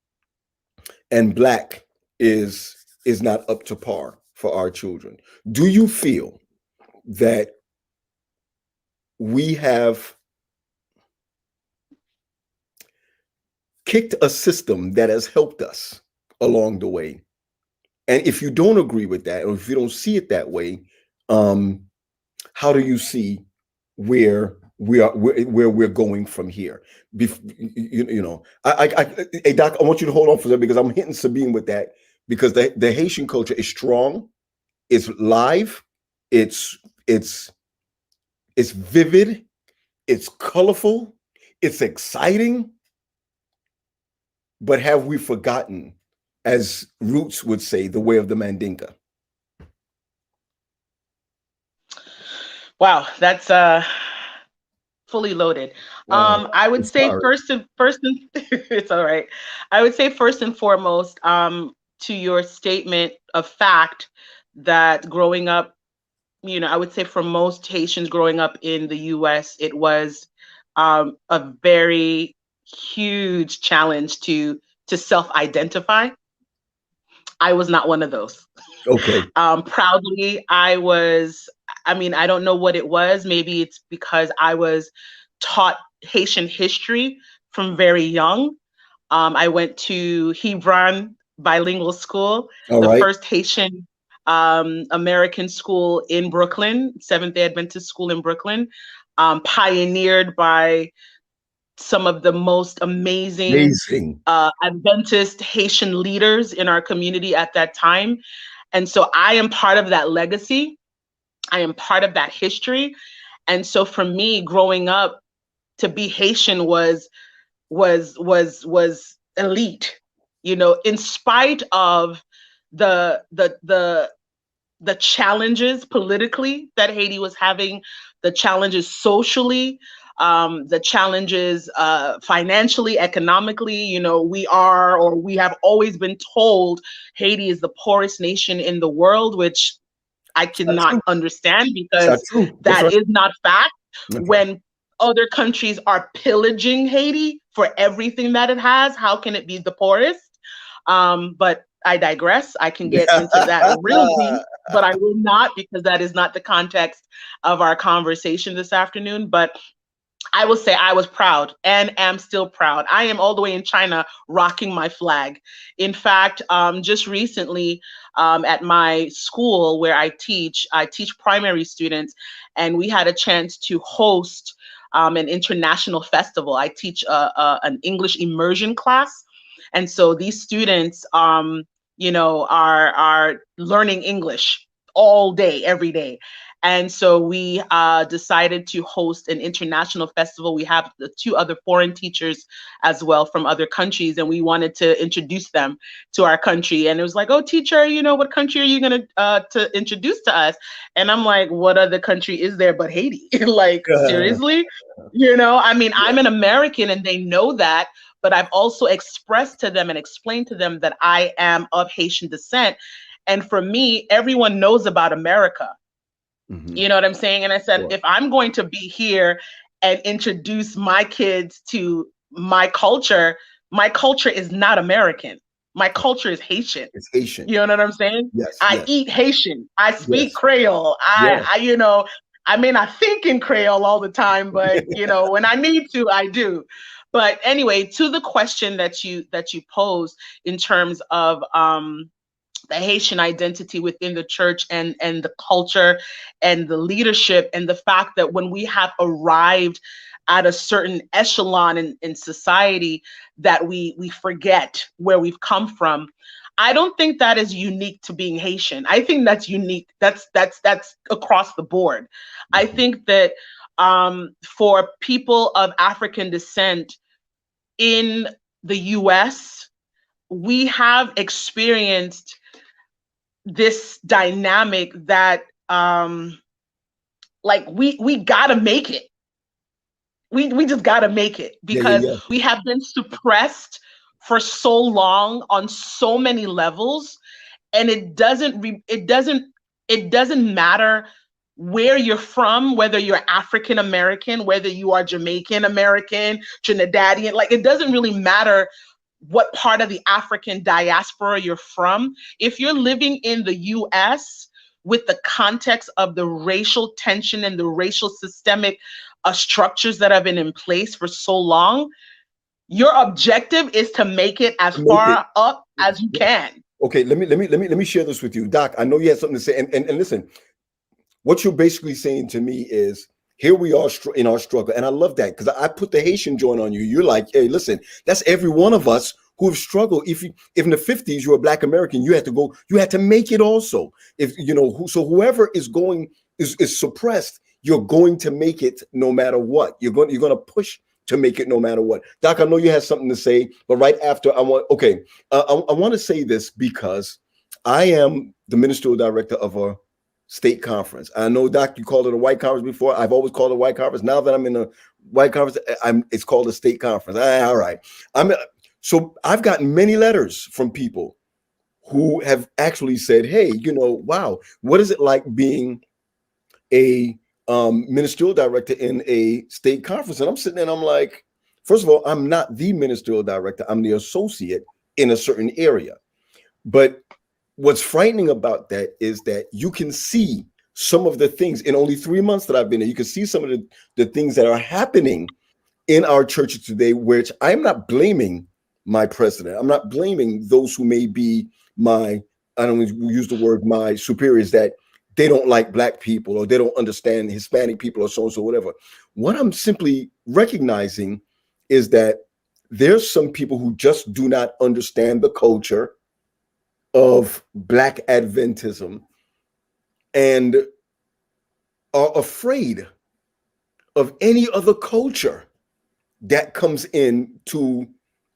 and black is not up to par for our children. Do you feel that we have kicked a system that has helped us along the way? And if you don't agree with that, or if you don't see it that way, how do you see where we're going from here? Hey, Doc, I want you to hold on for that, because I'm hitting Sabine with that, because the Haitian culture is strong, it's live, it's vivid, It's colorful. It's exciting. But have we forgotten, as Roots would say, the way of the Mandinka? Wow, that's fully loaded. I would say first and it's all right. I would say first and foremost, to your statement of fact that growing up, you know, I would say for most Haitians growing up in the US, it was a very huge challenge to self-identify. I was not one of those. Okay. Proudly, I mean, I don't know what it was. Maybe it's because I was taught Haitian history from very young. I went to Hebron bilingual school, the first Haitian American school in Brooklyn, Seventh-day Adventist school in Brooklyn, pioneered by some of the most amazing Adventist Haitian leaders in our community at that time. And so I am part of that legacy. I am part of that history. And so for me, growing up, to be Haitian was elite, you know, in spite of the challenges politically that Haiti was having, the challenges socially, the challenges financially, economically. You know, we have always been told Haiti is the poorest nation in the world, which I cannot understand, because that is not fact. Okay. When other countries are pillaging Haiti for everything that it has, how can it be the poorest? But I digress. I can get into that real deep, but I will not, because that is not the context of our conversation this afternoon. But I will say I was proud and am still proud. I am all the way in China rocking my flag. In fact, just recently at my school where I teach primary students, and we had a chance to host an international festival. I teach an English immersion class. And so these students, you know, are learning English all day, every day. And so we decided to host an international festival. We have the 2 other foreign teachers as well from other countries, and we wanted to introduce them to our country. And it was like, oh, teacher, you know, what country are you going to introduce to us? And I'm like, what other country is there but Haiti? Like, seriously? You know, I mean, I'm an American and they know that, but I've also expressed to them and explained to them that I am of Haitian descent. And for me, everyone knows about America. Mm-hmm. You know what I'm saying? And I said, if I'm going to be here and introduce my kids to my culture is not American. My culture is Haitian. It's Haitian. You know what I'm saying? Yes. I eat Haitian. I speak Creole. I, you know, I may not think in Creole all the time, but you know, when I need to, I do. But anyway, to the question that you posed in terms of the Haitian identity within the church and the culture and the leadership, and the fact that when we have arrived at a certain echelon in society that we forget where we've come from. I don't think that is unique to being Haitian. I think that's unique. That's across the board. I think that for people of African descent in the US, we have experienced this dynamic that like we gotta make it. We just gotta make it, because we have been suppressed for so long on so many levels, and it doesn't matter where you're from, whether you're African American, whether you are Jamaican American, Trinidadian, like it doesn't really matter what part of the African diaspora you're from. If you're living in the US with the context of the racial tension and the racial systemic structures that have been in place for so long, your objective is to make it as far up as you can. Okay, let me share this with you, Doc. I know you had something to say, and listen, what you're basically saying to me is, here we are in our struggle. And I love that, because I put the Haitian joint on you. You're like, hey, listen, that's every one of us who have struggled. If in the 50s you're a Black American, you had to make it also. If you know, so whoever is suppressed, you're going to make it no matter what. You're going to push to make it no matter what. Doc, I know you had something to say, but right after I want to say this because I am the ministerial director of a state conference. I know, Doc, you called it a white conference before. I've always called it a white conference. Now that I'm in a white conference, it's called a state conference. All right. So I've gotten many letters from people who have actually said, hey, wow, what is it like being a ministerial director in a state conference? And I'm sitting there and I'm like, first of all, I'm not the ministerial director. I'm the associate in a certain area. But what's frightening about that is that you can see some of the things in only 3 months that I've been there. You can see some of the things that are happening in our churches today, which I'm not blaming my president. I'm not blaming those who may be I don't use the word my superiors, that they don't like Black people or they don't understand Hispanic people or so and so, whatever. What I'm simply recognizing is that there's some people who just do not understand the culture of Black Adventism and are afraid of any other culture that comes into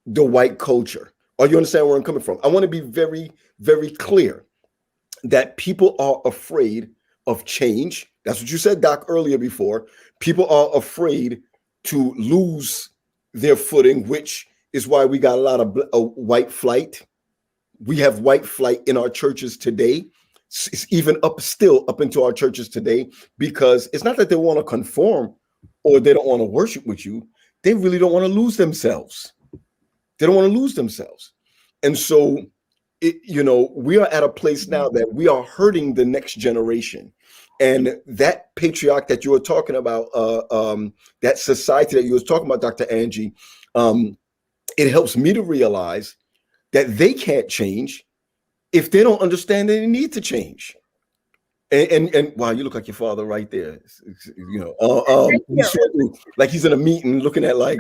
the white culture. Or you understand where I'm coming from? I want to be very, very clear that people are afraid of change. That's what you said, Doc, earlier before. People are afraid to lose their footing, which is why we got a lot of white flight. We have white flight in our churches today. It's even still up into our churches today, because it's not that they want to conform or they don't want to worship with you. They really don't want to lose themselves. They don't want to lose themselves. And so, we are at a place now that we are hurting the next generation. And that patriarch that you were talking about, that society that you were talking about, Dr. Angie, it helps me to realize that they can't change if they don't understand that they need to change. And wow, you look like your father right there. Like he's in a meeting, looking at right?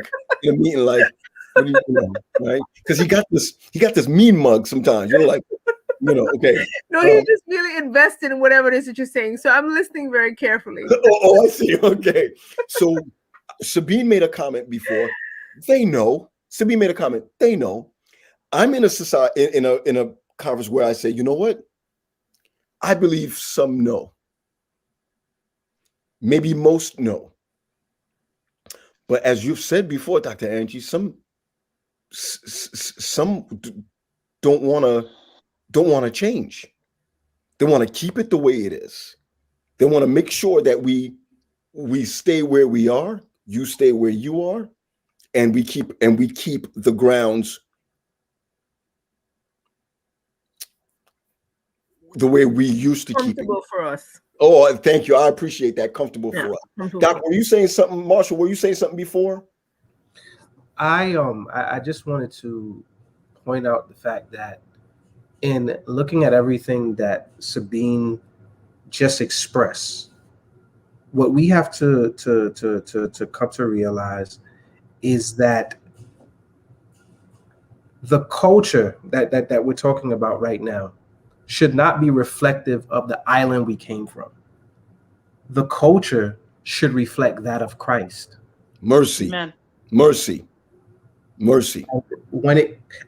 Because he got this mean mug sometimes. Okay. No, he's just really invested in whatever it is that you're saying. So I'm listening very carefully. I see. Okay. So Sabine made a comment before. Sabine made a comment. They know. I'm in a society in a conference where I say, you know what? I believe some know. Maybe most know. But as you've said before, Dr. Angie, some don't want to change. They want to keep it the way it is. They want to make sure that we stay where we are, you stay where you are, and we keep the grounds the way we used to keep it. Comfortable for us. Oh, thank you. I appreciate that. Comfortable for us. Doc, were you saying something? Marshall, were you saying something before? I just wanted to point out the fact that in looking at everything that Sabine just expressed, what we have to come to realize is that the culture that we're talking about right now should not be reflective of the island we came from. The culture should reflect that of Christ. Mercy. Amen. Mercy.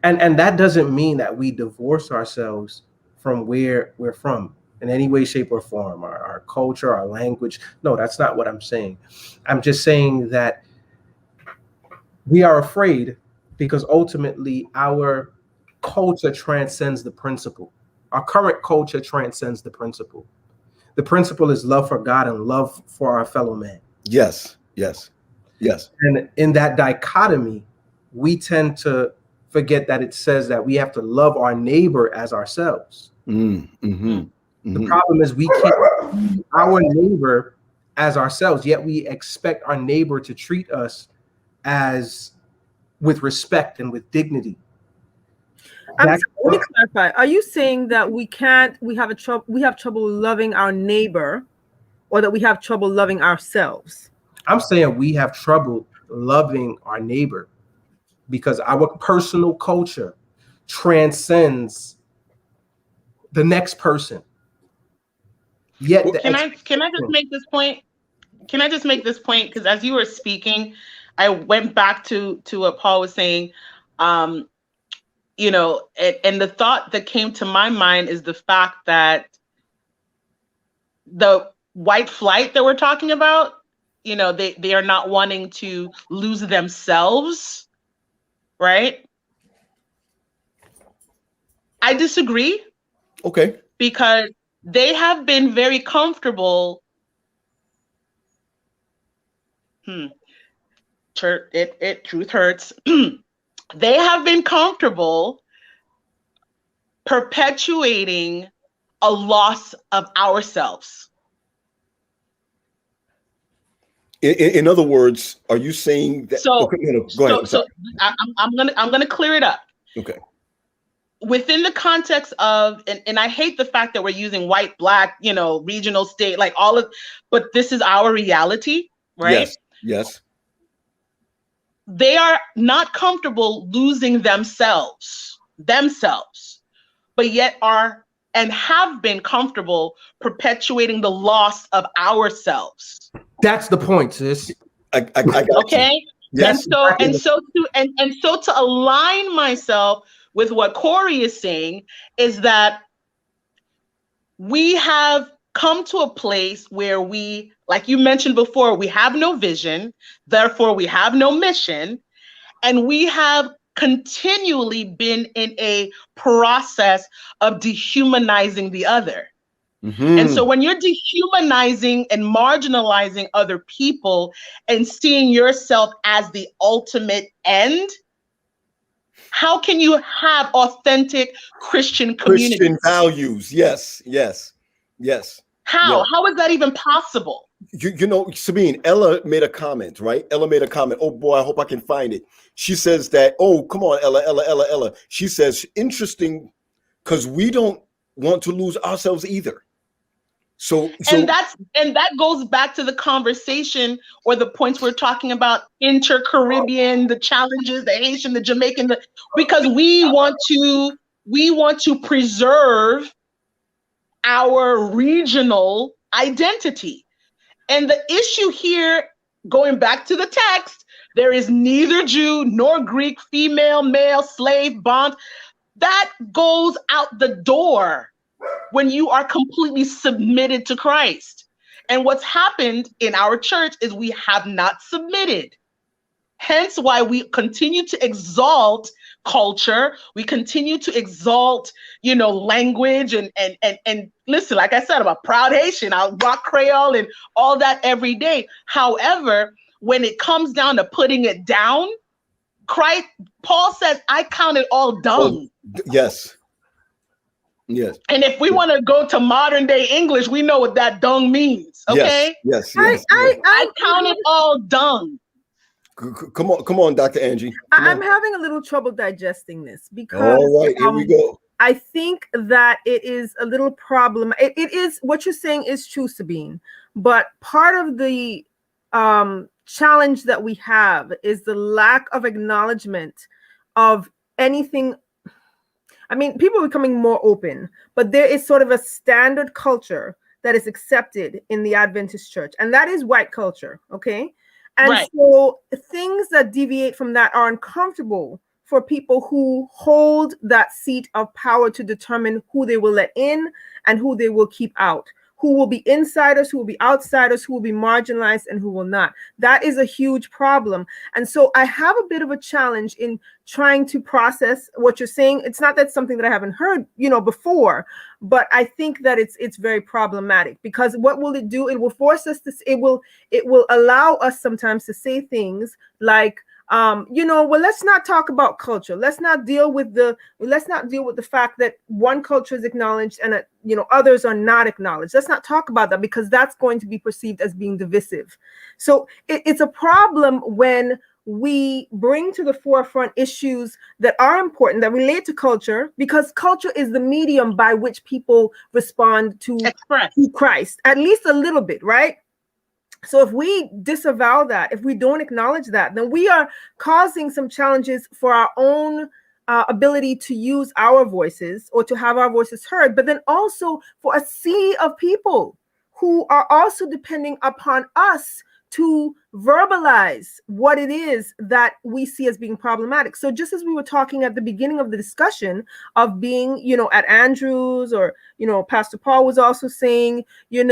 And that doesn't mean that we divorce ourselves from where we're from in any way, shape, or form, our culture, our language. No, that's not what I'm saying. I'm just saying that we are afraid because ultimately our culture transcends the principle. Our current culture transcends the principle. The principle is love for God and love for our fellow man. Yes. And in that dichotomy, we tend to forget that it says that we have to love our neighbor as ourselves. The problem is we can't see our neighbor as ourselves, yet we expect our neighbor to treat us as with respect and with dignity. Let me clarify. Are you saying that we have trouble loving our neighbor, or that we have trouble loving ourselves? I'm saying we have trouble loving our neighbor because our personal culture transcends the next person. Yet, can I just make this point? can I just make this point? Because as you were speaking, I went back to what Paul was saying. You know, and the thought that came to my mind is the fact that the white flight that we're talking about, you know, they are not wanting to lose themselves, right? I disagree. Okay. Because they have been very comfortable. Truth hurts. They have been comfortable perpetuating a loss of ourselves. In other words, are you saying that? So, okay, no, go ahead. So I'm gonna clear it up. Okay. Within the context of, and I hate the fact that we're using white, black, you know, regional, state, like all of, but this is our reality, right? Yes. They are not comfortable losing themselves, but yet are and have been comfortable perpetuating the loss of ourselves. That's the point, sis. I got okay. You. Yes. And so to align myself with what Corey is saying is that we have come to a place where we, like you mentioned before, we have no vision, therefore we have no mission, and we have continually been in a process of dehumanizing the other. Mm-hmm. And so when you're dehumanizing and marginalizing other people and seeing yourself as the ultimate end, how can you have authentic Christian community? Christian values. Yes. How? How is that even possible? You know, Sabine, Ella made a comment, right? Ella made a comment. Oh boy, I hope I can find it. She says that, oh, come on, Ella. She says, interesting, because we don't want to lose ourselves either. So and that goes back to the conversation or the points we're talking about, inter-Caribbean, the challenges, the Haitian, the Jamaican, because we want to preserve our regional identity. And the issue here, going back to the text, there is neither Jew nor Greek, female, male, slave, bond. That goes out the door when you are completely submitted to Christ. And what's happened in our church is we have not submitted. Hence why we continue to exalt culture. We continue to exalt, you know, language and listen, like I said, I'm a proud Haitian. I'll rock Creole and all that every day. However, when it comes down to putting it down, Paul says, I count it all dung. Oh, yes. And if we want to go to modern day English, we know what that dung means. Okay. Yes. I count it all dung. Come on, Dr. Angie. I'm having a little trouble digesting this because all right, here we go. I think that it is a little problem. It is what you're saying is true, Sabine, but part of the challenge that we have is the lack of acknowledgement of anything. I mean, people are becoming more open, but there is sort of a standard culture that is accepted in the Adventist church, and that is white culture, okay? And right. So things that deviate from that are uncomfortable for people who hold that seat of power to determine who they will let in and who they will keep out, who will be insiders, who will be outsiders, who will be marginalized, and who will not. That is a huge problem. And so I have a bit of a challenge in trying to process what you're saying. It's not that something that I haven't heard, before, but I think that it's very problematic, because what will it do? It will force us to, it will allow us sometimes to say things like, well, let's not talk about culture. Let's not deal with the fact that one culture is acknowledged and others are not acknowledged. Let's not talk about that, because that's going to be perceived as being divisive. So it's a problem when we bring to the forefront issues that are important, that relate to culture, because culture is the medium by which people respond to Christ, at least a little bit, right? So if we disavow that, if we don't acknowledge that, then we are causing some challenges for our own ability to use our voices or to have our voices heard, but then also for a sea of people who are also depending upon us to verbalize what it is that we see as being problematic. So just as we were talking at the beginning of the discussion of being, at Andrews, or, Pastor Paul was also saying, you're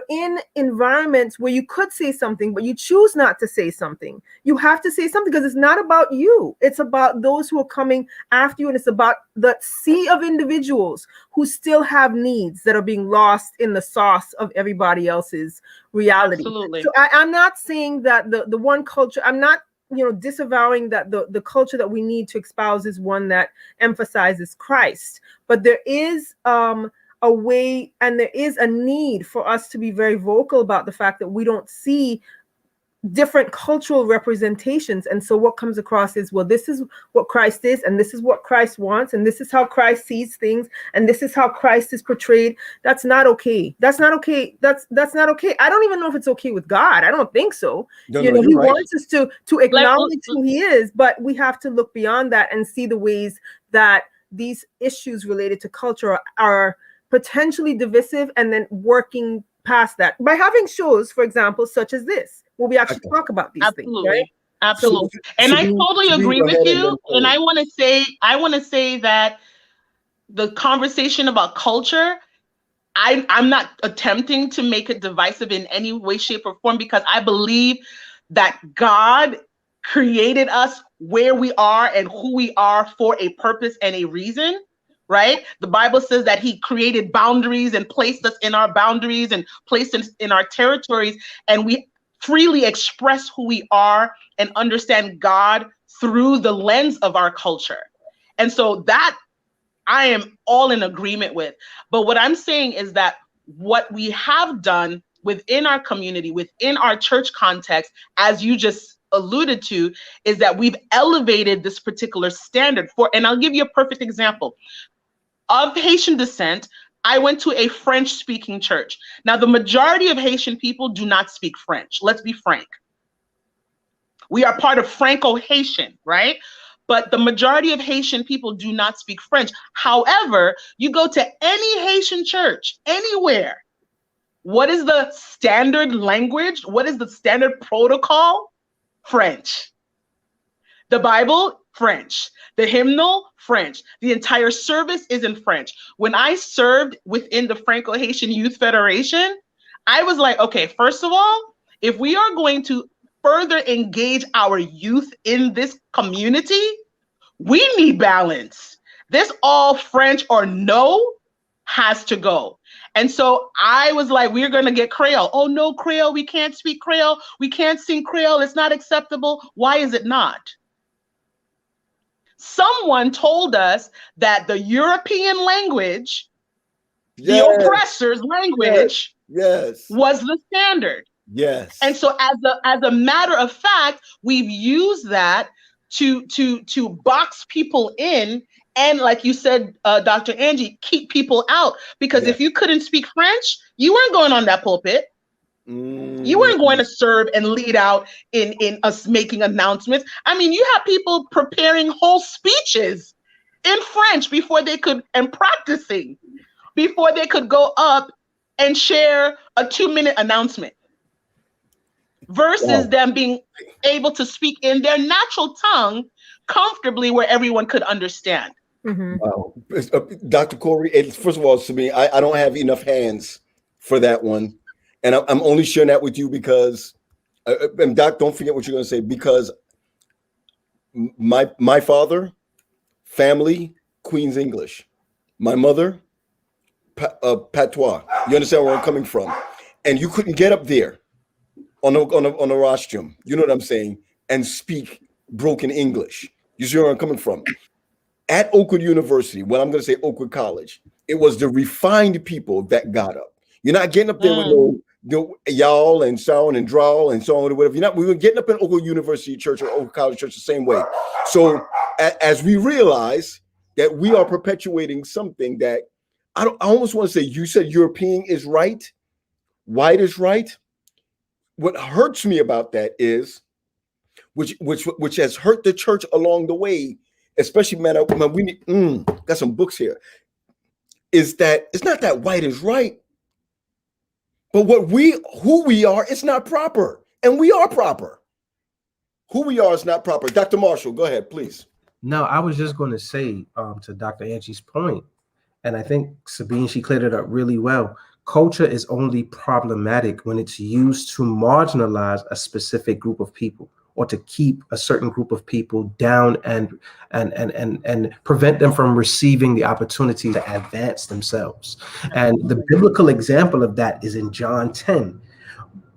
in environments where you could say something, but you choose not to say something. You have to say something because it's not about you. It's about those who are coming after you. And it's about the sea of individuals who still have needs that are being lost in the sauce of everybody else's reality. Absolutely. So I'm not saying that the one culture, I'm not, disavowing that the culture that we need to espouse is one that emphasizes Christ. But there is a way, and there is a need for us to be very vocal about the fact that we don't see different cultural representations. And so what comes across is, well, this is what Christ is, and this is what Christ wants, and this is how Christ sees things, and this is how Christ is portrayed. That's not okay. That's not okay. That's not okay. I don't even know if it's okay with God. I don't think so. No, he right. wants us to acknowledge who he is, but we have to look beyond that and see the ways that these issues related to culture are potentially divisive, and then working past that by having shows, for example, such as this, where we actually talk about these things, right? Absolutely. And I totally agree with you. And I want to say that the conversation about culture, I'm not attempting to make it divisive in any way, shape, or form, because I believe that God created us where we are and who we are for a purpose and a reason. Right? The Bible says that he created boundaries and placed us in our boundaries and placed us in our territories. And we freely express who we are and understand God through the lens of our culture. And so that I am all in agreement with. But what I'm saying is that what we have done within our community, within our church context, as you just alluded to, is that we've elevated this particular standard for, and I'll give you a perfect example. Of Haitian descent, I went to a French-speaking church. Now, the majority of Haitian people do not speak French. Let's be frank. We are part of Franco-Haitian, right? But the majority of Haitian people do not speak French. However, you go to any Haitian church, anywhere. What is the standard language? What is the standard protocol? French. The Bible, French. The hymnal, French. The entire service is in French. When I served within the Franco-Haitian Youth Federation, I was like, okay, first of all, if we are going to further engage our youth in this community, we need balance. This all French or no has to go. And so I was like, we're going to get Creole. Oh, no, Creole. We can't speak Creole. We can't sing Creole. It's not acceptable. Why is it not? Someone told us that the European language, the oppressor's language, was the standard. Yes. And so as a matter of fact, we've used that to box people in, and like you said, Dr. Angie, keep people out. Because if you couldn't speak French, you weren't going on that pulpit. You weren't going to serve and lead out in us making announcements. I mean, you have people preparing whole speeches in French and practicing before they could go up and share a 2-minute announcement, versus them being able to speak in their natural tongue comfortably where everyone could understand. Mm-hmm. Wow. Dr. Corey, first of all, to me, I don't have enough hands for that one. And I'm only sharing that with you because, and Doc, don't forget what you're going to say, because my father, family, Queen's English. My mother, Patois. You understand where I'm coming from? And you couldn't get up there on a rostrum, you know what I'm saying, and speak broken English. You see where I'm coming from? At Oakwood University, well, I'm going to say Oakwood College, it was the refined people that got up. You're not getting up there with no y'all and sound and drawl and so on or whatever. We were getting up in Oakwood University Church or Oakwood College Church the same way. So as we realize that we are perpetuating something that I almost want to say, you said European is right, white is right. What hurts me about that is, which has hurt the church along the way, especially man, we need got some books here, is that it's not that white is right. But who we are, it's not proper. And we are proper. Who we are is not proper. Dr. Marshall, go ahead, please. No, I was just going to say to Dr. Angie's point, and I think Sabine, she cleared it up really well. Culture is only problematic when it's used to marginalize a specific group of people, or to keep a certain group of people down and prevent them from receiving the opportunity to advance themselves. And the biblical example of that is in John 10.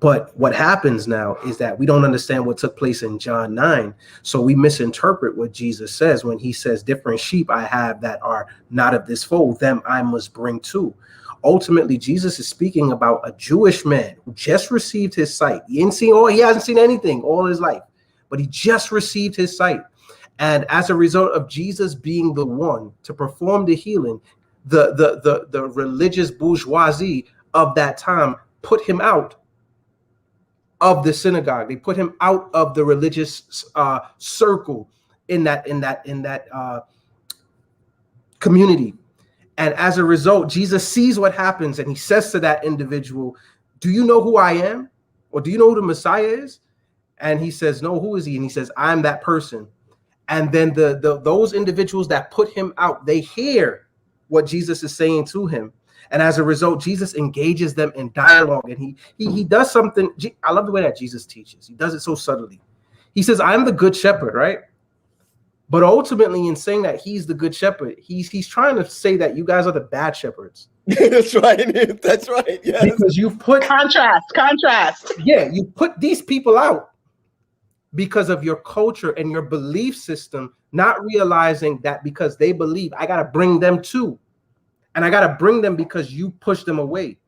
But what happens now is that we don't understand what took place in John 9. So we misinterpret what Jesus says when he says, different sheep I have that are not of this fold, them I must bring too. Ultimately, Jesus is speaking about a Jewish man who just received his sight. He hasn't seen anything all his life, but he just received his sight. And as a result of Jesus being the one to perform the healing, the religious bourgeoisie of that time put him out of the synagogue. They put him out of the religious circle in that community. And as a result, Jesus sees what happens and he says to that individual, do you know who I am? Or do you know who the Messiah is? And he says, no, who is he? And he says, I'm that person. And then those individuals that put him out, they hear what Jesus is saying to him. And as a result, Jesus engages them in dialogue, and he does something. I love the way that Jesus teaches. He does it so subtly. He says, I'm the good shepherd, right? But ultimately, in saying that he's the good shepherd, he's trying to say that you guys are the bad shepherds. That's right. That's right. Yes. Because you put contrast. Yeah, you put these people out because of your culture and your belief system, not realizing that because they believe, I got to bring them too. And I got to bring them because you push them away.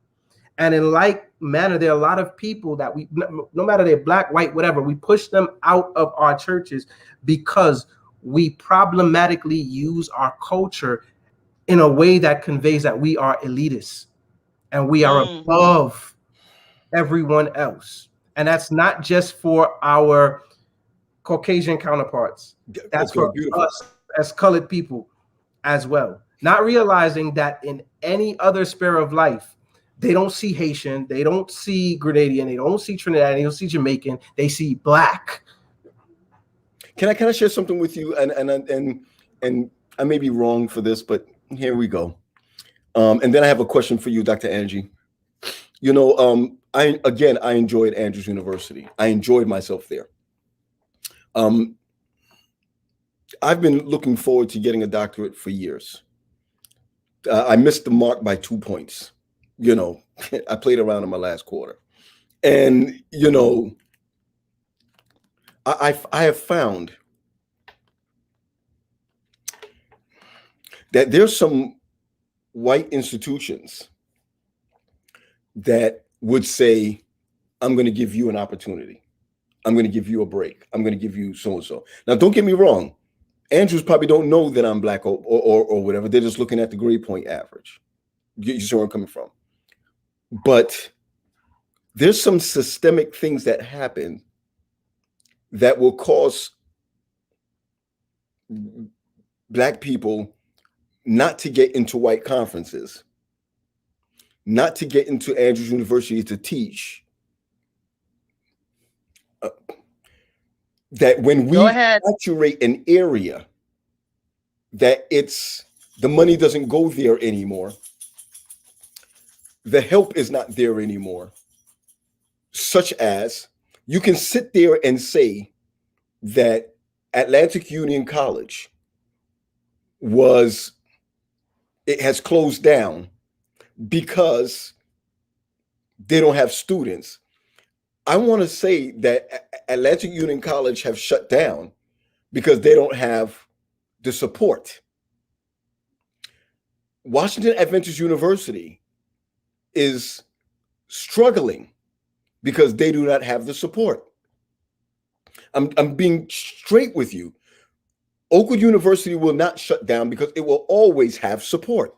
And in like manner, there are a lot of people that we, no matter they're black, white, whatever, we push them out of our churches because we problematically use our culture in a way that conveys that we are elitists and we are above everyone else. And that's not just for our Caucasian counterparts. That's for us as colored people as well. Not realizing that in any other sphere of life, they don't see Haitian, they don't see Grenadian, they don't see Trinidad, they don't see Jamaican, they see black. Can I share something with you? And I may be wrong for this, but here we go. And then I have a question for you, Dr. Angie. You know, I enjoyed Andrews University. I enjoyed myself there. I've been looking forward to getting a doctorate for years. I missed the mark by 2 points. You know, I played around in my last quarter. And, you know, I have found that there's some white institutions that would say, I'm going to give you an opportunity. I'm going to give you a break. I'm going to give you so-and-so. Now, don't get me wrong. Andrews probably don't know that I'm black or whatever. They're just looking at the grade point average. You see where I'm coming from. But there's some systemic things that happen that will cause black people not to get into white conferences, not to get into Andrews University to teach. That when we saturate an area, that the money doesn't go there anymore. The help is not there anymore. Such as you can sit there and say that Atlantic Union College has closed down because they don't have students. I want to say that Atlantic Union College have shut down because they don't have the support. Washington Adventist University is struggling because they do not have the support. I'm being straight with you. Oakwood University will not shut down because it will always have support.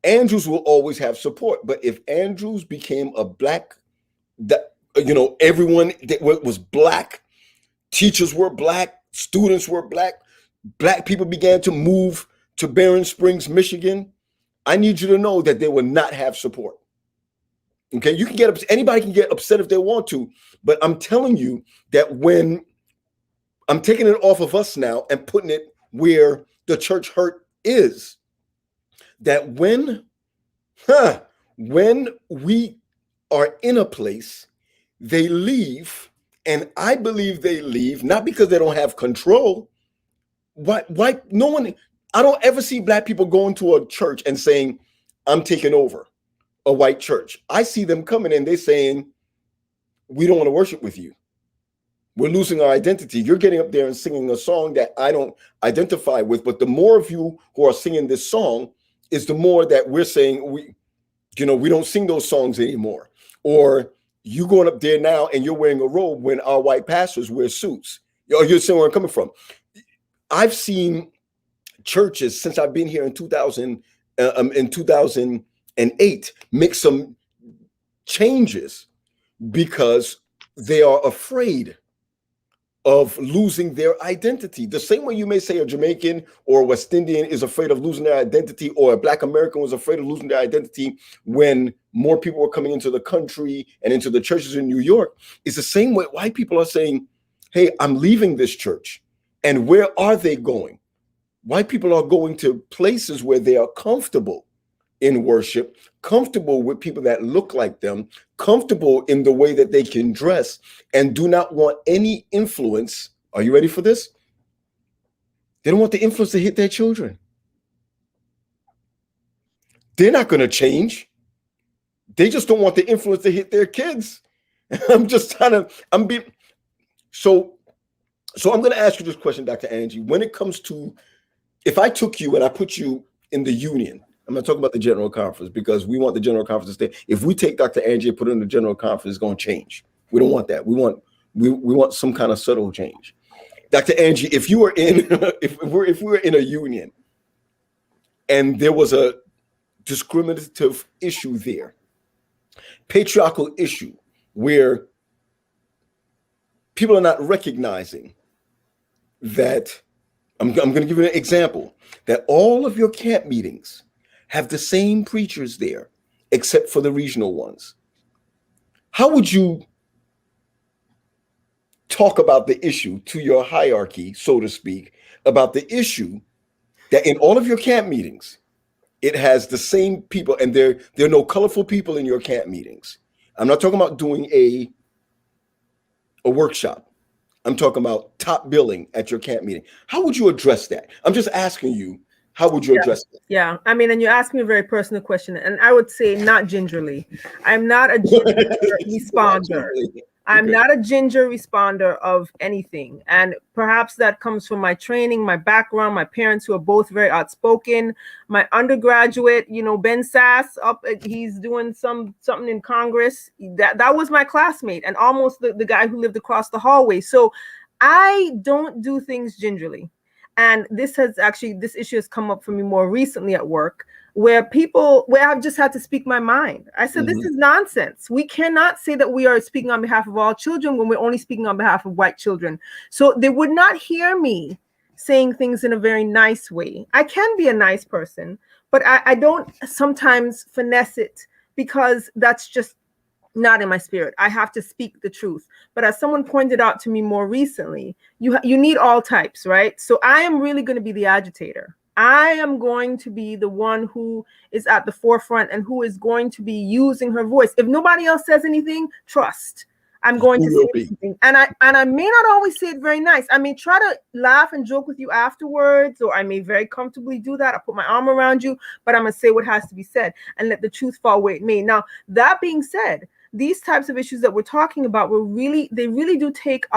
Andrews will always have support. But if Andrews became a black, you know, everyone that was black, teachers were black, students were black people began to move to Barron Springs, Michigan, I need you to know that they will not have support. Okay, you can get upset. Anybody can get upset if they want to, but I'm telling you that when I'm taking it off of us now and putting it where the church hurt is, that when we are in a place, they leave, and I believe they leave not because they don't have control. Why no one, I don't ever see black people going to a church and saying, I'm taking over a white church. I see them coming in, they saying, we don't want to worship with you. We're losing our identity. You're getting up there and singing a song that I don't identify with. But the more of you who are singing this song is the more that we're saying we don't sing those songs anymore. Or you going up there now and you're wearing a robe when our white pastors wear suits. You're seeing where I'm coming from. I've seen churches since I've been here in 2008 make some changes because they are afraid of losing their identity. The same way you may say a Jamaican or a West Indian is afraid of losing their identity, or a Black American was afraid of losing their identity when more people were coming into the country and into the churches in New York. It's the same way white people are saying, hey, I'm leaving this church. And where are they going? White people are going to places where they are comfortable in worship, comfortable with people that look like them, comfortable in the way that they can dress, and do not want any influence. Are you ready for this? They don't want the influence to hit their children. They're not going to change. They just don't want the influence to hit their kids. I'm going to ask you this question, Dr. Angie. When it comes to, if I took you and I put you in the union, I'm not talking about the General Conference, because we want the General Conference to stay. If we take Dr. Angie and put her in the General Conference, it's going to change. We don't want that. We want some kind of subtle change. Dr. Angie, if you were in, if we were in a union and there was a discriminative issue there, patriarchal issue, where people are not recognizing that, I'm going to give you an example, that all of your camp meetings have the same preachers there, except for the regional ones. How would you talk about the issue to your hierarchy, so to speak, about the issue that in all of your camp meetings, it has the same people, and there are no colorful people in your camp meetings? I'm not talking about doing a workshop. I'm talking about top billing at your camp meeting. How would you address that? I'm just asking you, how would you address that? Yeah, I mean, and you asked me a very personal question, and I would say not gingerly. I'm not a ginger responder. I'm not a ginger responder of anything. And perhaps that comes from my training, my background, my parents who are both very outspoken. My undergraduate, Ben Sass, he's doing something in Congress. That was my classmate, and almost the guy who lived across the hallway. So I don't do things gingerly. And this issue has come up for me more recently at work, where I've just had to speak my mind. I said, This is nonsense. We cannot say that we are speaking on behalf of all children when we're only speaking on behalf of white children. So they would not hear me saying things in a very nice way. I can be a nice person, but I don't sometimes finesse it, because that's just not in my spirit. I have to speak the truth. But as someone pointed out to me more recently, you need all types, right? So I am really going to be the agitator. I am going to be the one who is at the forefront and who is going to be using her voice. If nobody else says anything, trust. I'm going to say something. And I may not always say it very nice. I may try to laugh and joke with you afterwards, or I may very comfortably do that. I put my arm around you, but I'm going to say what has to be said and let the truth fall where it may. Now, that being said, these types of issues that we're talking about they really do take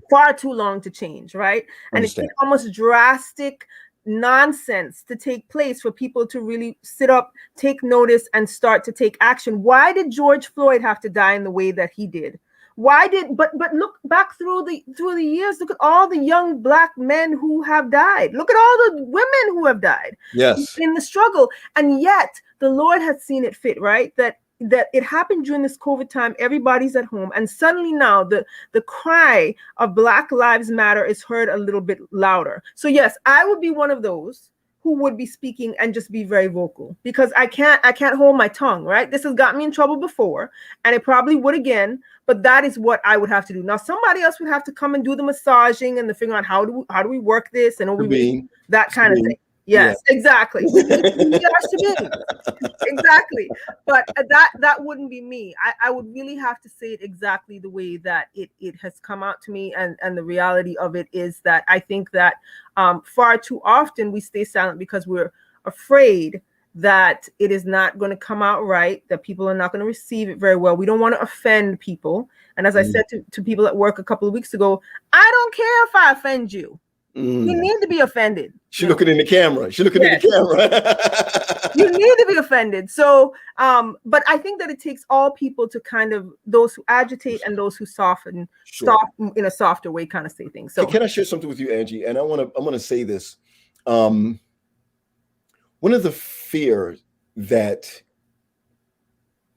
far too long to change, right? And it's almost drastic nonsense to take place for people to really sit up, take notice, and start to take action. Why did George Floyd have to die in the way that he did? But look back through the years, look at all the young Black men who have died. Look at all the women who have died in the struggle. And yet the Lord has seen it fit, right? That it happened during this COVID time. Everybody's at home, and suddenly now the cry of Black Lives Matter is heard a little bit louder. So yes, I would be one of those who would be speaking and just be very vocal, because I can't hold my tongue, right? This has got me in trouble before, and it probably would again, but that is what I would have to do. Now, somebody else would have to come and do the massaging and the figuring out how do we work this and that kind of thing. Yes, yeah. Exactly. Exactly. But that wouldn't be me. I would really have to say it exactly the way that it has come out to me. And the reality of it is that I think that far too often we stay silent because we're afraid that it is not going to come out right, that people are not going to receive it very well. We don't want to offend people. And as I said to people at work a couple of weeks ago, I don't care if I offend you. You need to be offended. She's looking in the camera. She's looking in the camera. You need to be offended. So, but I think that it takes all people to kind of, those who agitate and those who soften, in a softer way, kind of say things. So, can I share something with you, Angie? And I want to say this. One of the fears that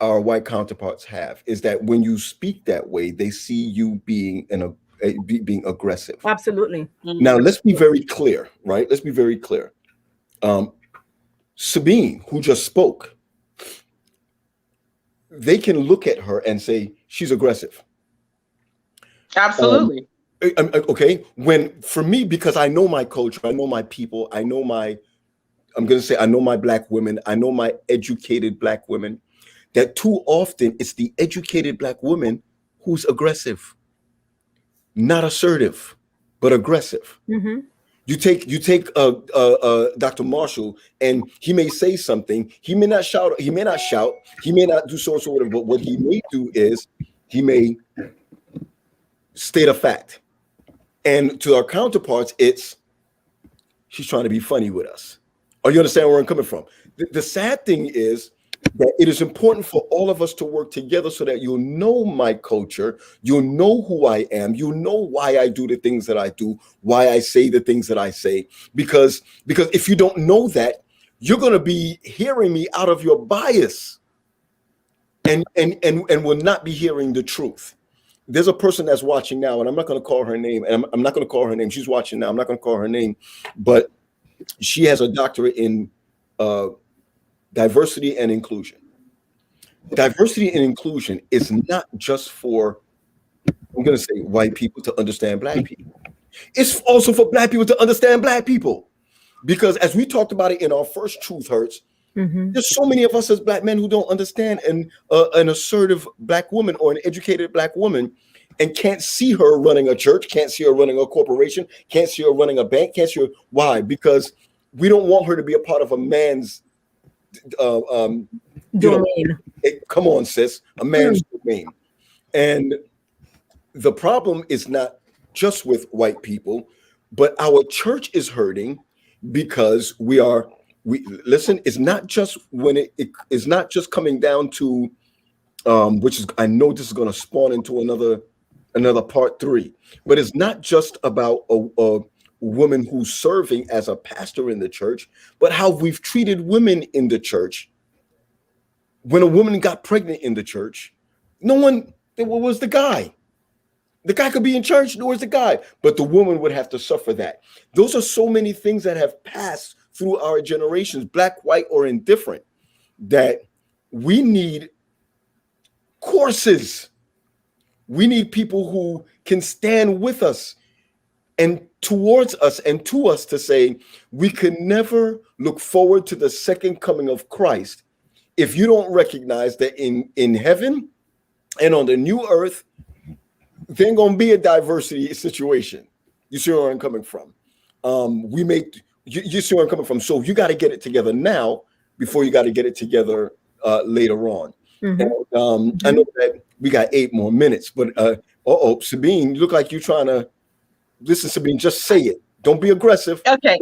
our white counterparts have is that when you speak that way, they see you being being aggressive. Absolutely. Now, let's be very clear, right? Let's be very clear. Sabine, who just spoke, they can look at her and say she's aggressive. Absolutely. Okay. For me, because I know my culture, I know my people, I know my Black women, I know my educated Black women, that too often it's the educated Black woman who's aggressive. Not assertive, but aggressive. Mm-hmm. You take Dr. Marshall, and he may say something. He may not shout. He may not do so and so whatever. But what he may do is he may state a fact. And to our counterparts, she's trying to be funny with us. Or you understand where I'm coming from? The sad thing is that it is important for all of us to work together so that you'll know my culture, you'll know who I am, you'll know why I do the things that I do, why I say the things that I say. Because if you don't know that, you're going to be hearing me out of your bias and will not be hearing the truth. There's a person that's watching now, and I'm not going to call her name, and I'm not going to call her name. She's watching now. I'm not going to call her name, but she has a doctorate in diversity and inclusion. Diversity and inclusion is not just for, I'm going to say, white people to understand Black people. It's also for Black people to understand Black people. Because as we talked about it in our first Truth Hurts, there's so many of us as Black men who don't understand an assertive Black woman or an educated Black woman and can't see her running a church, can't see her running a corporation, can't see her running a bank, can't see her. Why? Because we don't want her to be a part of a man's domain. Come on, sis, a man's domain. And the problem is not just with white people, but our church is hurting because listen, it's not just when it is not just coming down to which is, I know this is going to spawn into another part 3, but it's not just about a woman who's serving as a pastor in the church, but how we've treated women in the church. When a woman got pregnant in the church, was the guy. The guy could be in church, where's the guy? But the woman would have to suffer that. Those are so many things that have passed through our generations, Black, white, or indifferent, that we need courses. We need people who can stand with us and towards us and to us to say, we can never look forward to the second coming of Christ if you don't recognize that in heaven and on the new earth, there ain't gonna be a diversity situation. You see where I'm coming from? You see where I'm coming from. So you got to get it together now before you got to get it together later on. And, I know that we got 8 more minutes, but Sabine, you look like you're trying to listen. Sabine, just say it. Don't be aggressive. Okay.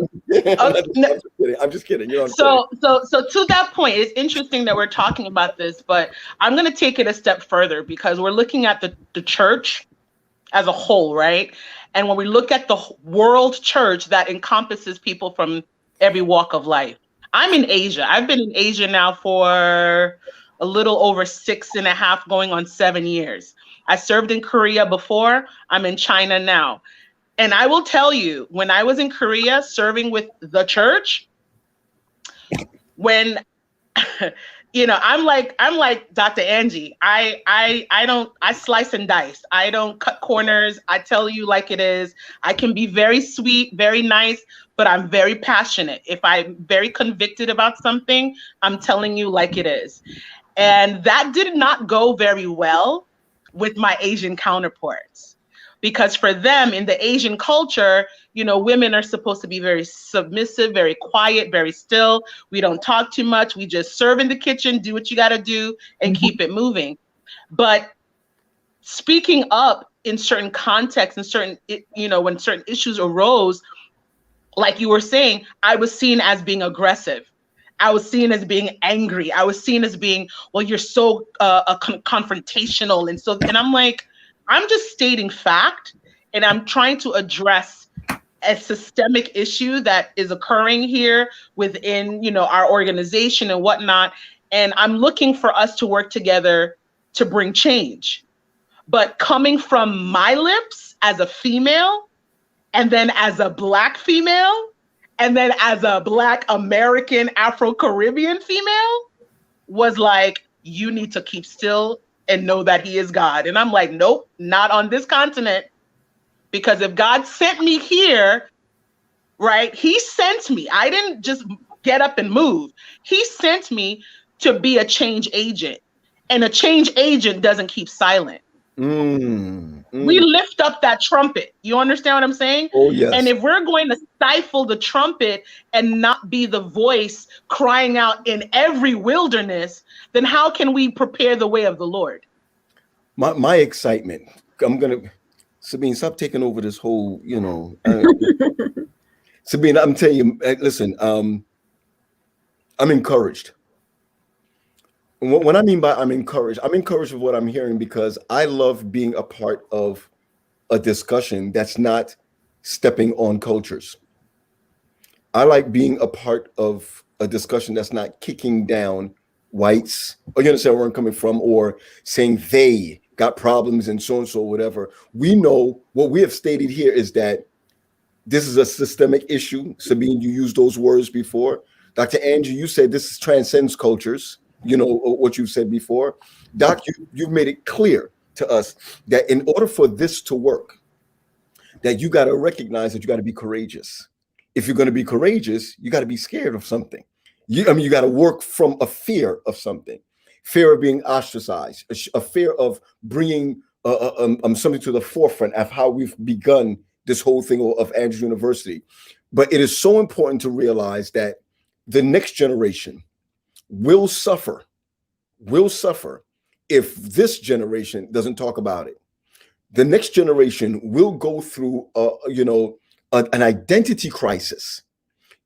I'm just kidding. You know so to that point, it's interesting that we're talking about this, but I'm going to take it a step further because we're looking at the church as a whole, right? And when we look at the world church, that encompasses people from every walk of life. I'm in Asia. I've been in Asia now for a little over 6.5, going on 7 years. I served in Korea before. I'm in China now. And I will tell you, when I was in Korea serving with the church, when I'm like Dr. Angie. I slice and dice. I don't cut corners. I tell you like it is. I can be very sweet, very nice, but I'm very passionate. If I'm very convicted about something, I'm telling you like it is. And that did not go very well with my Asian counterparts, because for them in the Asian culture, women are supposed to be very submissive, very quiet, very still. We don't talk too much. We just serve in the kitchen, do what you got to do, and keep it moving. But speaking up in certain contexts and certain, when certain issues arose, like you were saying, I was seen as being aggressive. I was seen as being angry. I was seen as being, well, you're so confrontational. And I'm like, I'm just stating fact, and I'm trying to address a systemic issue that is occurring here within, our organization and whatnot. And I'm looking for us to work together to bring change. But coming from my lips as a female, and then as a Black female, and then as a Black American Afro-Caribbean female, was like, you need to keep still and know that he is God. And I'm like, nope, not on this continent. Because if God sent me here, right, he sent me. I didn't just get up and move. He sent me to be a change agent. And a change agent doesn't keep silent. We lift up that trumpet. You understand what I'm saying? Oh, yes. And if we're going to stifle the trumpet and not be the voice crying out in every wilderness, then how can we prepare the way of the Lord? My excitement. Sabine, stop taking over this whole, Sabine, I'm telling you, listen, I'm encouraged. What I mean by I'm encouraged with what I'm hearing, because I love being a part of a discussion that's not stepping on cultures. I like being a part of a discussion that's not kicking down whites, or you understand where I'm coming from, or saying they got problems and so, whatever. We know what we have stated here is that this is a systemic issue. Sabine, you used those words before. Dr. Andrew, you said this transcends cultures. What you've said before. Doc, you've made it clear to us that in order for this to work, that you got to recognize that you got to be courageous. If you're going to be courageous, you got to be scared of something. You got to work from a fear of something, fear of being ostracized, a fear of bringing something to the forefront of how we've begun this whole thing of Andrews University. But it is so important to realize that the next generation will suffer if this generation doesn't talk about it. The next generation will go through an identity crisis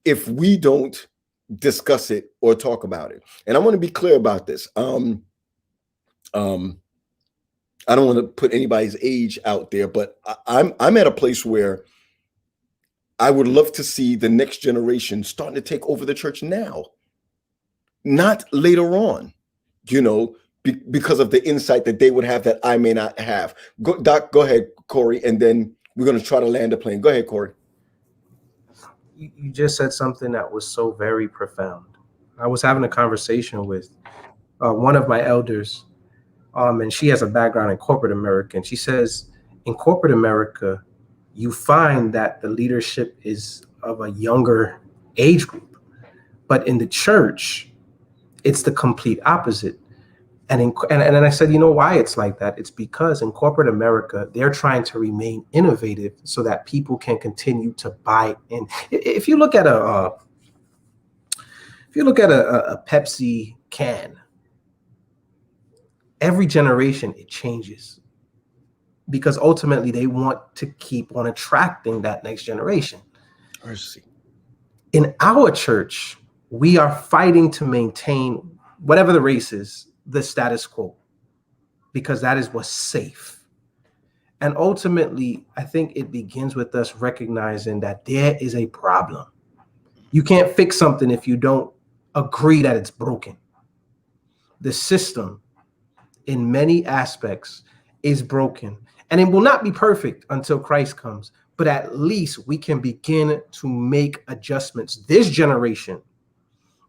if we don't discuss it or talk about it. And I want to be clear about this. I don't want to put anybody's age out there, but I'm at a place where I would love to see the next generation starting to take over the church now. Not later on, because of the insight that they would have that I may not have. Doc, go ahead, Corey, and then we're going to try to land a plane. Go ahead, Corey. You just said something that was so very profound. I was having a conversation with one of my elders, and she has a background in corporate America. And she says, in corporate America, you find that the leadership is of a younger age group. But in the church, it's the complete opposite. And then I said, you know why it's like that? It's because in corporate America, they're trying to remain innovative so that people can continue to buy in. If you look at a Pepsi can, every generation it changes, because ultimately they want to keep on attracting that next generation. Mercy. In our church, we are fighting to maintain, whatever the race is, the status quo, because that is what's safe. And ultimately, I think it begins with us recognizing that there is a problem. You can't fix something if you don't agree that it's broken. The system, in many aspects, is broken, and it will not be perfect until Christ comes. But at least we can begin to make adjustments. This generation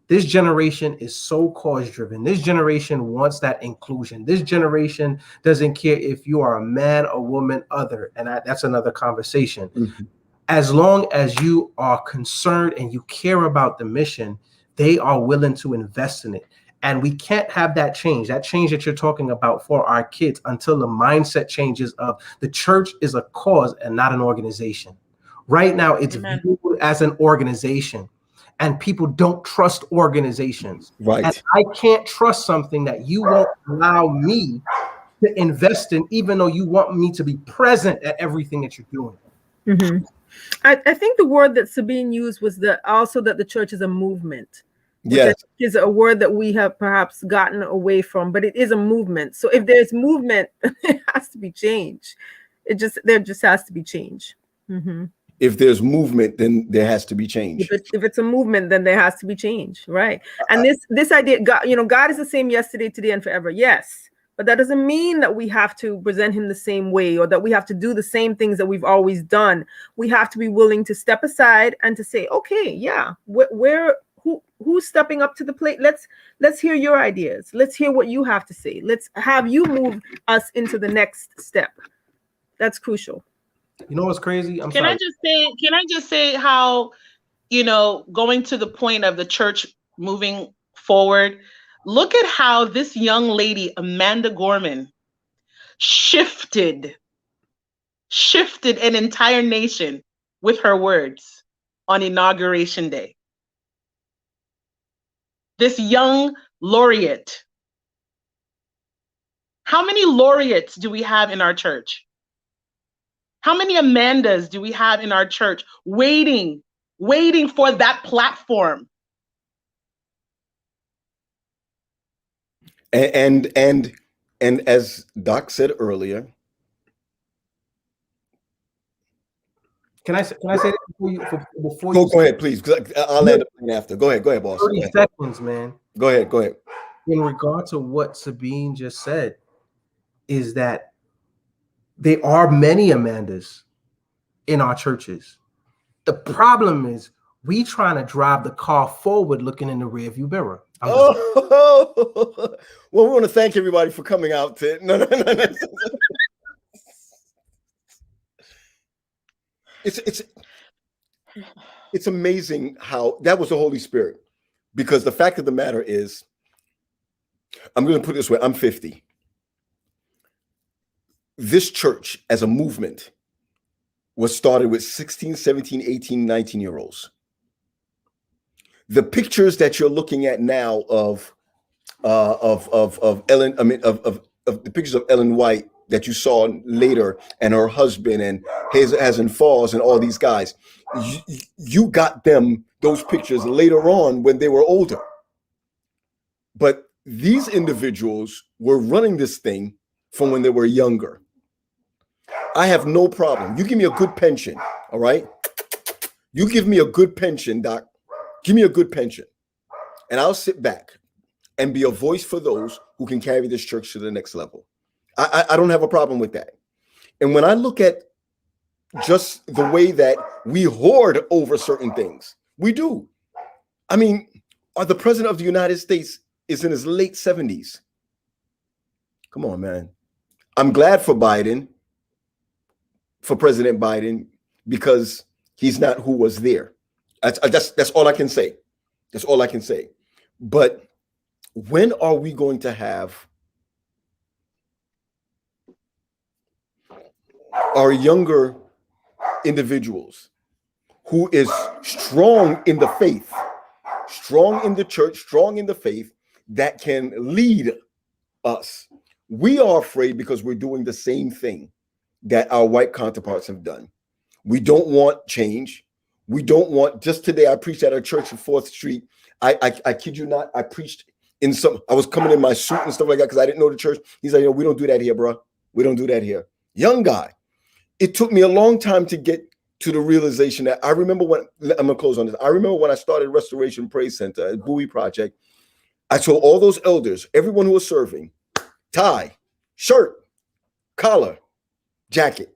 This generation is so cause driven. This generation wants that inclusion. This generation doesn't care if you are a man, a woman, other. And that's another conversation. Mm-hmm. As long as you are concerned and you care about the mission, they are willing to invest in it. And we can't have that change that you're talking about for our kids until the mindset changes of the church is a cause and not an organization. Right now, it's viewed as an organization. And people don't trust organizations. Right. And I can't trust something that you won't allow me to invest in, even though you want me to be present at everything that you're doing. Mm-hmm. I think the word that Sabine used was that the church is a movement. Yes. Is a word that we have perhaps gotten away from, but it is a movement. So if there's movement, it has to be change. There just has to be change. Mm-hmm. If there's movement, then there has to be change. If it's a movement, then there has to be change, right? And this idea, God is the same yesterday, today, and forever. Yes, but that doesn't mean that we have to present him the same way or that we have to do the same things that we've always done. We have to be willing to step aside and to say, okay, yeah, who's stepping up to the plate? Let's hear your ideas. Let's hear what you have to say. Let's have you move us into the next step. That's crucial. You know what's crazy? Can I just say how, going to the point of the church moving forward, look at how this young lady, Amanda Gorman, shifted an entire nation with her words on Inauguration Day. This young laureate. How many laureates do we have in our church? How many Amandas do we have in our church waiting for that platform? And as Doc said earlier, can I say that before you go ahead, please? I'll end up after. Go ahead, boss. 30 seconds, man. Go ahead. In regard to what Sabine just said, is that there are many Amandas in our churches. The problem is we trying to drive the car forward looking in the rearview mirror. Well, we want to thank everybody for coming out. No. It's amazing how that was the Holy Spirit, because the fact of the matter is, I'm going to put it this way, I'm 50. This church as a movement was started with 16, 17, 18, 19-year-olds. The pictures that you're looking at now of Ellen, of the pictures of Ellen White that you saw later, and her husband and Hanson Falls and all these guys, you got them those pictures later on when they were older. But these individuals were running this thing from when they were younger. I have no problem. You give me a good pension, all right? You give me a good pension, Doc. Give me a good pension. And I'll sit back and be a voice for those who can carry this church to the next level. I don't have a problem with that. And when I look at just the way that we hoard over certain things, we do. I mean, the president of the United States is in his late 70s. Come on, man. I'm glad for Biden, for President Biden, because he's not who was there. That's all I can say. That's all I can say. But when are we going to have our younger individuals who is strong in the faith, strong in the church, strong in the faith, that can lead us? We are afraid because we're doing the same thing that our white counterparts have done. We don't want change. We don't want, just today I preached at a church on 4th Street. I kid you not, I preached I was coming in my suit and stuff like that because I didn't know the church. He's like, we don't do that here, bro. We don't do that here. Young guy. It took me a long time to get to the realization that I remember when, I'm gonna close on this. I remember when I started Restoration Praise Center at Bowie Project, I told all those elders, everyone who was serving, tie, shirt, collar, jacket,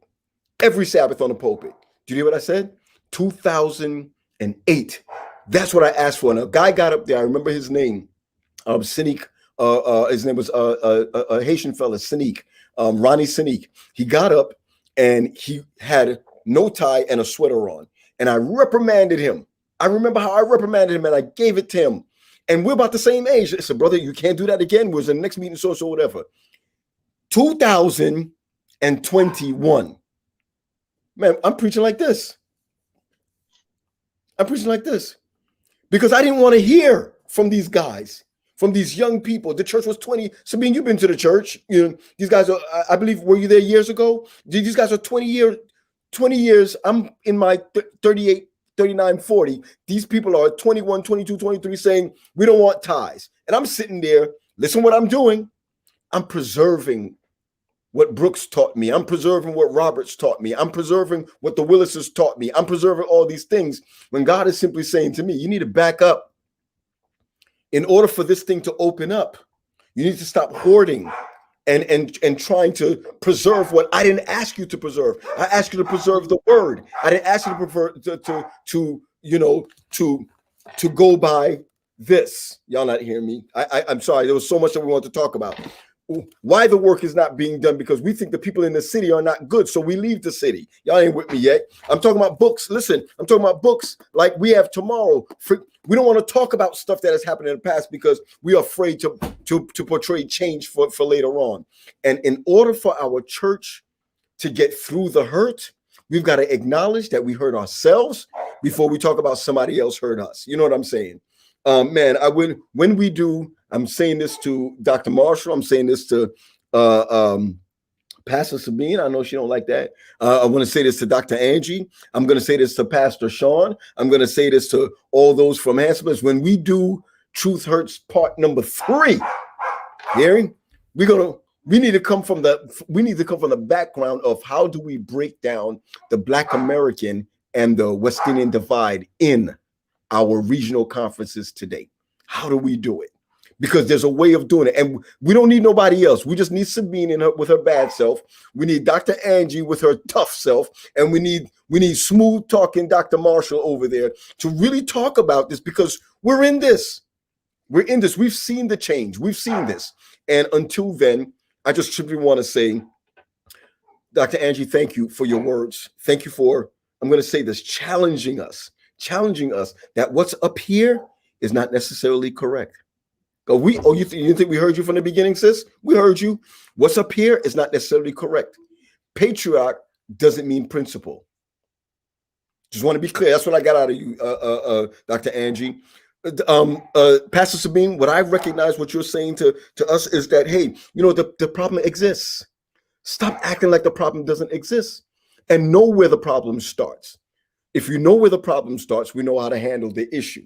every Sabbath on the pulpit. Do you hear what I said? 2008, That's what I asked for. And a guy got up there. I remember his name, Sinik. His name was a Haitian fella, Sinik, Ronnie Sinik. He got up and he had no tie and a sweater on. And I reprimanded him. I remember how I reprimanded him and I gave it to him. And we're about the same age. I said, brother, you can't do that again. Was the next meeting, so whatever. 2021. Man, I'm preaching like this. I'm preaching like this because I didn't want to hear from these guys, from these young people. The church was 20. Sabine, you've been to the church. You know, these guys are, I believe, were you there years ago? These guys are 20 years. I'm in my 38, 39, 40. These people are 21, 22, 23 saying, we don't want ties. And I'm sitting there, listen what I'm doing. I'm preserving what Brooks taught me. I'm preserving what Roberts taught me. I'm preserving what the Willises taught me. I'm preserving all these things when God is simply saying to me, you need to back up. In order for this thing to open up, you need to stop hoarding and trying to preserve what I didn't ask you to preserve. I asked you to preserve the word. I didn't ask you to prefer to go by this. Y'all not hearing me? I'm sorry. There was so much that we want to talk about. Why the work is not being done, because we think the people in the city are not good, so we leave the city. Y'all ain't with me yet. I'm talking about books. Listen, I'm talking about books like we have tomorrow. We don't want to talk about stuff that has happened in the past because we are afraid to portray change for later on. And in order for our church to get through the hurt, we've got to acknowledge that we hurt ourselves before we talk about somebody else hurt us. You know what I'm saying? Man, when we do, I'm saying this to Dr. Marshall. I'm saying this to Pastor Sabine. I know she don't like that. I want to say this to Dr. Angie. I'm going to say this to Pastor Sean. I'm going to say this to all those from Hanson. When we do Truth Hurts part number 3, hearing, we need to come from the background of how do we break down the Black American and the West Indian divide in our regional conferences today. How do we do it? Because there's a way of doing it. And we don't need nobody else. We just need Sabine with her bad self. We need Dr. Angie with her tough self. And we need smooth talking Dr. Marshall over there to really talk about this, because we're in this. We're in this. We've seen the change. We've seen this. And until then, I just simply want to say, Dr. Angie, thank you for your words. Thank you for, I'm going to say this, challenging us that what's up here is not necessarily correct. You think we heard you from the beginning, sis? We heard you. What's up here is not necessarily correct. Patriarch doesn't mean principle. Just want to be clear. That's what I got out of you, Dr. Angie. Pastor Sabine, what I recognize what you're saying to us is that, hey, the problem exists. Stop acting like the problem doesn't exist and know where the problem starts. If you know where the problem starts, we know how to handle the issue.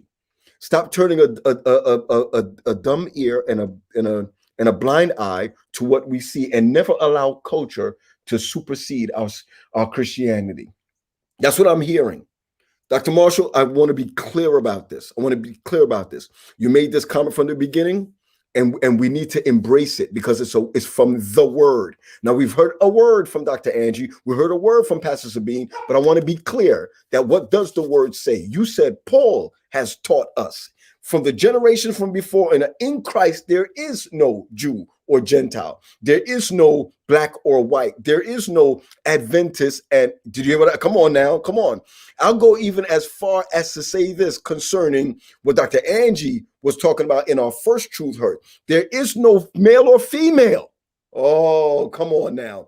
Stop turning a dumb ear and a blind eye to what we see, and never allow culture to supersede our Christianity. That's what I'm hearing. Dr. Marshall, I want to be clear about this. You made this comment from the beginning, and we need to embrace it because it's from the word. Now, we've heard a word from Dr. Angie. We heard a word from Pastor Sabine, but I want to be clear that what does the word say? You said Paul has taught us from the generation from before, and in Christ, there is no Jew or Gentile. There is no black or white. There is no Adventist. And did you hear what? Come on now. Come on. I'll go even as far as to say this concerning what Dr. Angie was talking about in our first Truth Hurt. There is no male or female. Oh, come on now.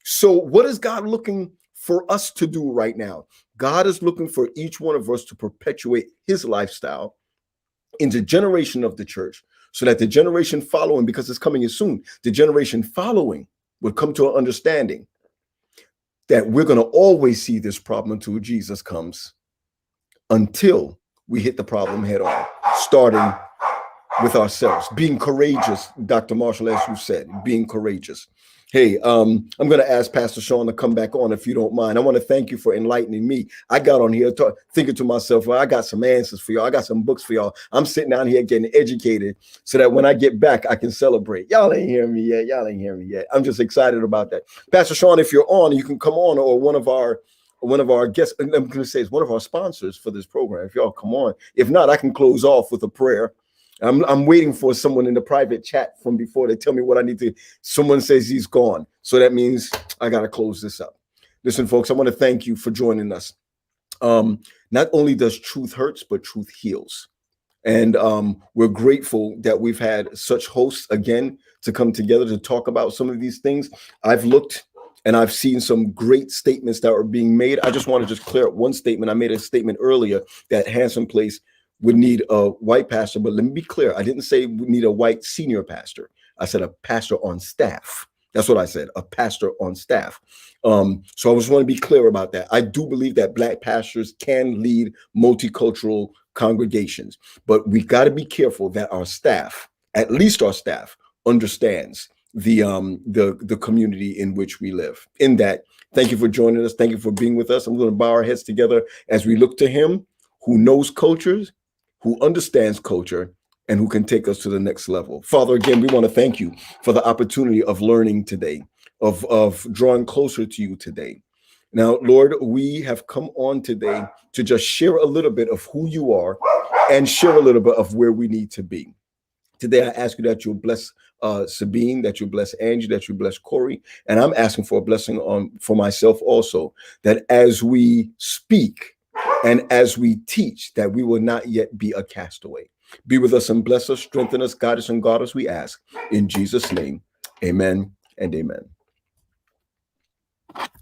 So what is God looking for us to do right now? God is looking for each one of us to perpetuate his lifestyle in the generation of the church, so that the generation following, because it's coming in soon, the generation following would come to an understanding that we're going to always see this problem until Jesus comes, until we hit the problem head on, starting with ourselves, being courageous. Dr. Marshall, as you said, being courageous. Hey, I'm going to ask Pastor Sean to come back on if you don't mind. I want to thank you for enlightening me. I got on here thinking to myself, well, I got some answers for y'all. I got some books for y'all. I'm sitting down here getting educated so that when I get back, I can celebrate. Y'all ain't hearing me yet. I'm just excited about that. Pastor Sean, if you're on, you can come on, or one of our our guests, and I'm going to say it's one of our sponsors for this program. If y'all come on, if not, I can close off with a prayer. I'm waiting for someone in the private chat from before to tell me what I need to. Someone says he's gone, so that means I got to close this up. Listen, folks, I want to thank you for joining us. Not only does truth hurts, but truth heals. And we're grateful that we've had such hosts again to come together to talk about some of these things. I've looked and I've seen some great statements that are being made. I just want to just clear up one statement. I made a statement earlier that Hanson Place would need a white pastor, but let me be clear. I didn't say we need a white senior pastor. I said a pastor on staff. That's what I said, a pastor on staff. So I just want to be clear about that. I do believe that Black pastors can lead multicultural congregations, but we got to be careful that our staff, at least our staff, understands the community in which we live. In that, thank you for joining us. Thank you for being with us. I'm going to bow our heads together as we look to him who knows cultures, who understands culture, and who can take us to the next level. Father, again, we want to thank you for the opportunity of learning today, of drawing closer to you today. Now, Lord, we have come on today to just share a little bit of who you are and share a little bit of where we need to be. Today, I ask you that you'll bless Sabine, that you bless Angie, that you bless Corey. And I'm asking for a blessing for myself also, that as we speak and as we teach, that we will not yet be a castaway. Be with us and bless us, strengthen us, guide us, and guard us, we ask. In Jesus' name, amen and amen.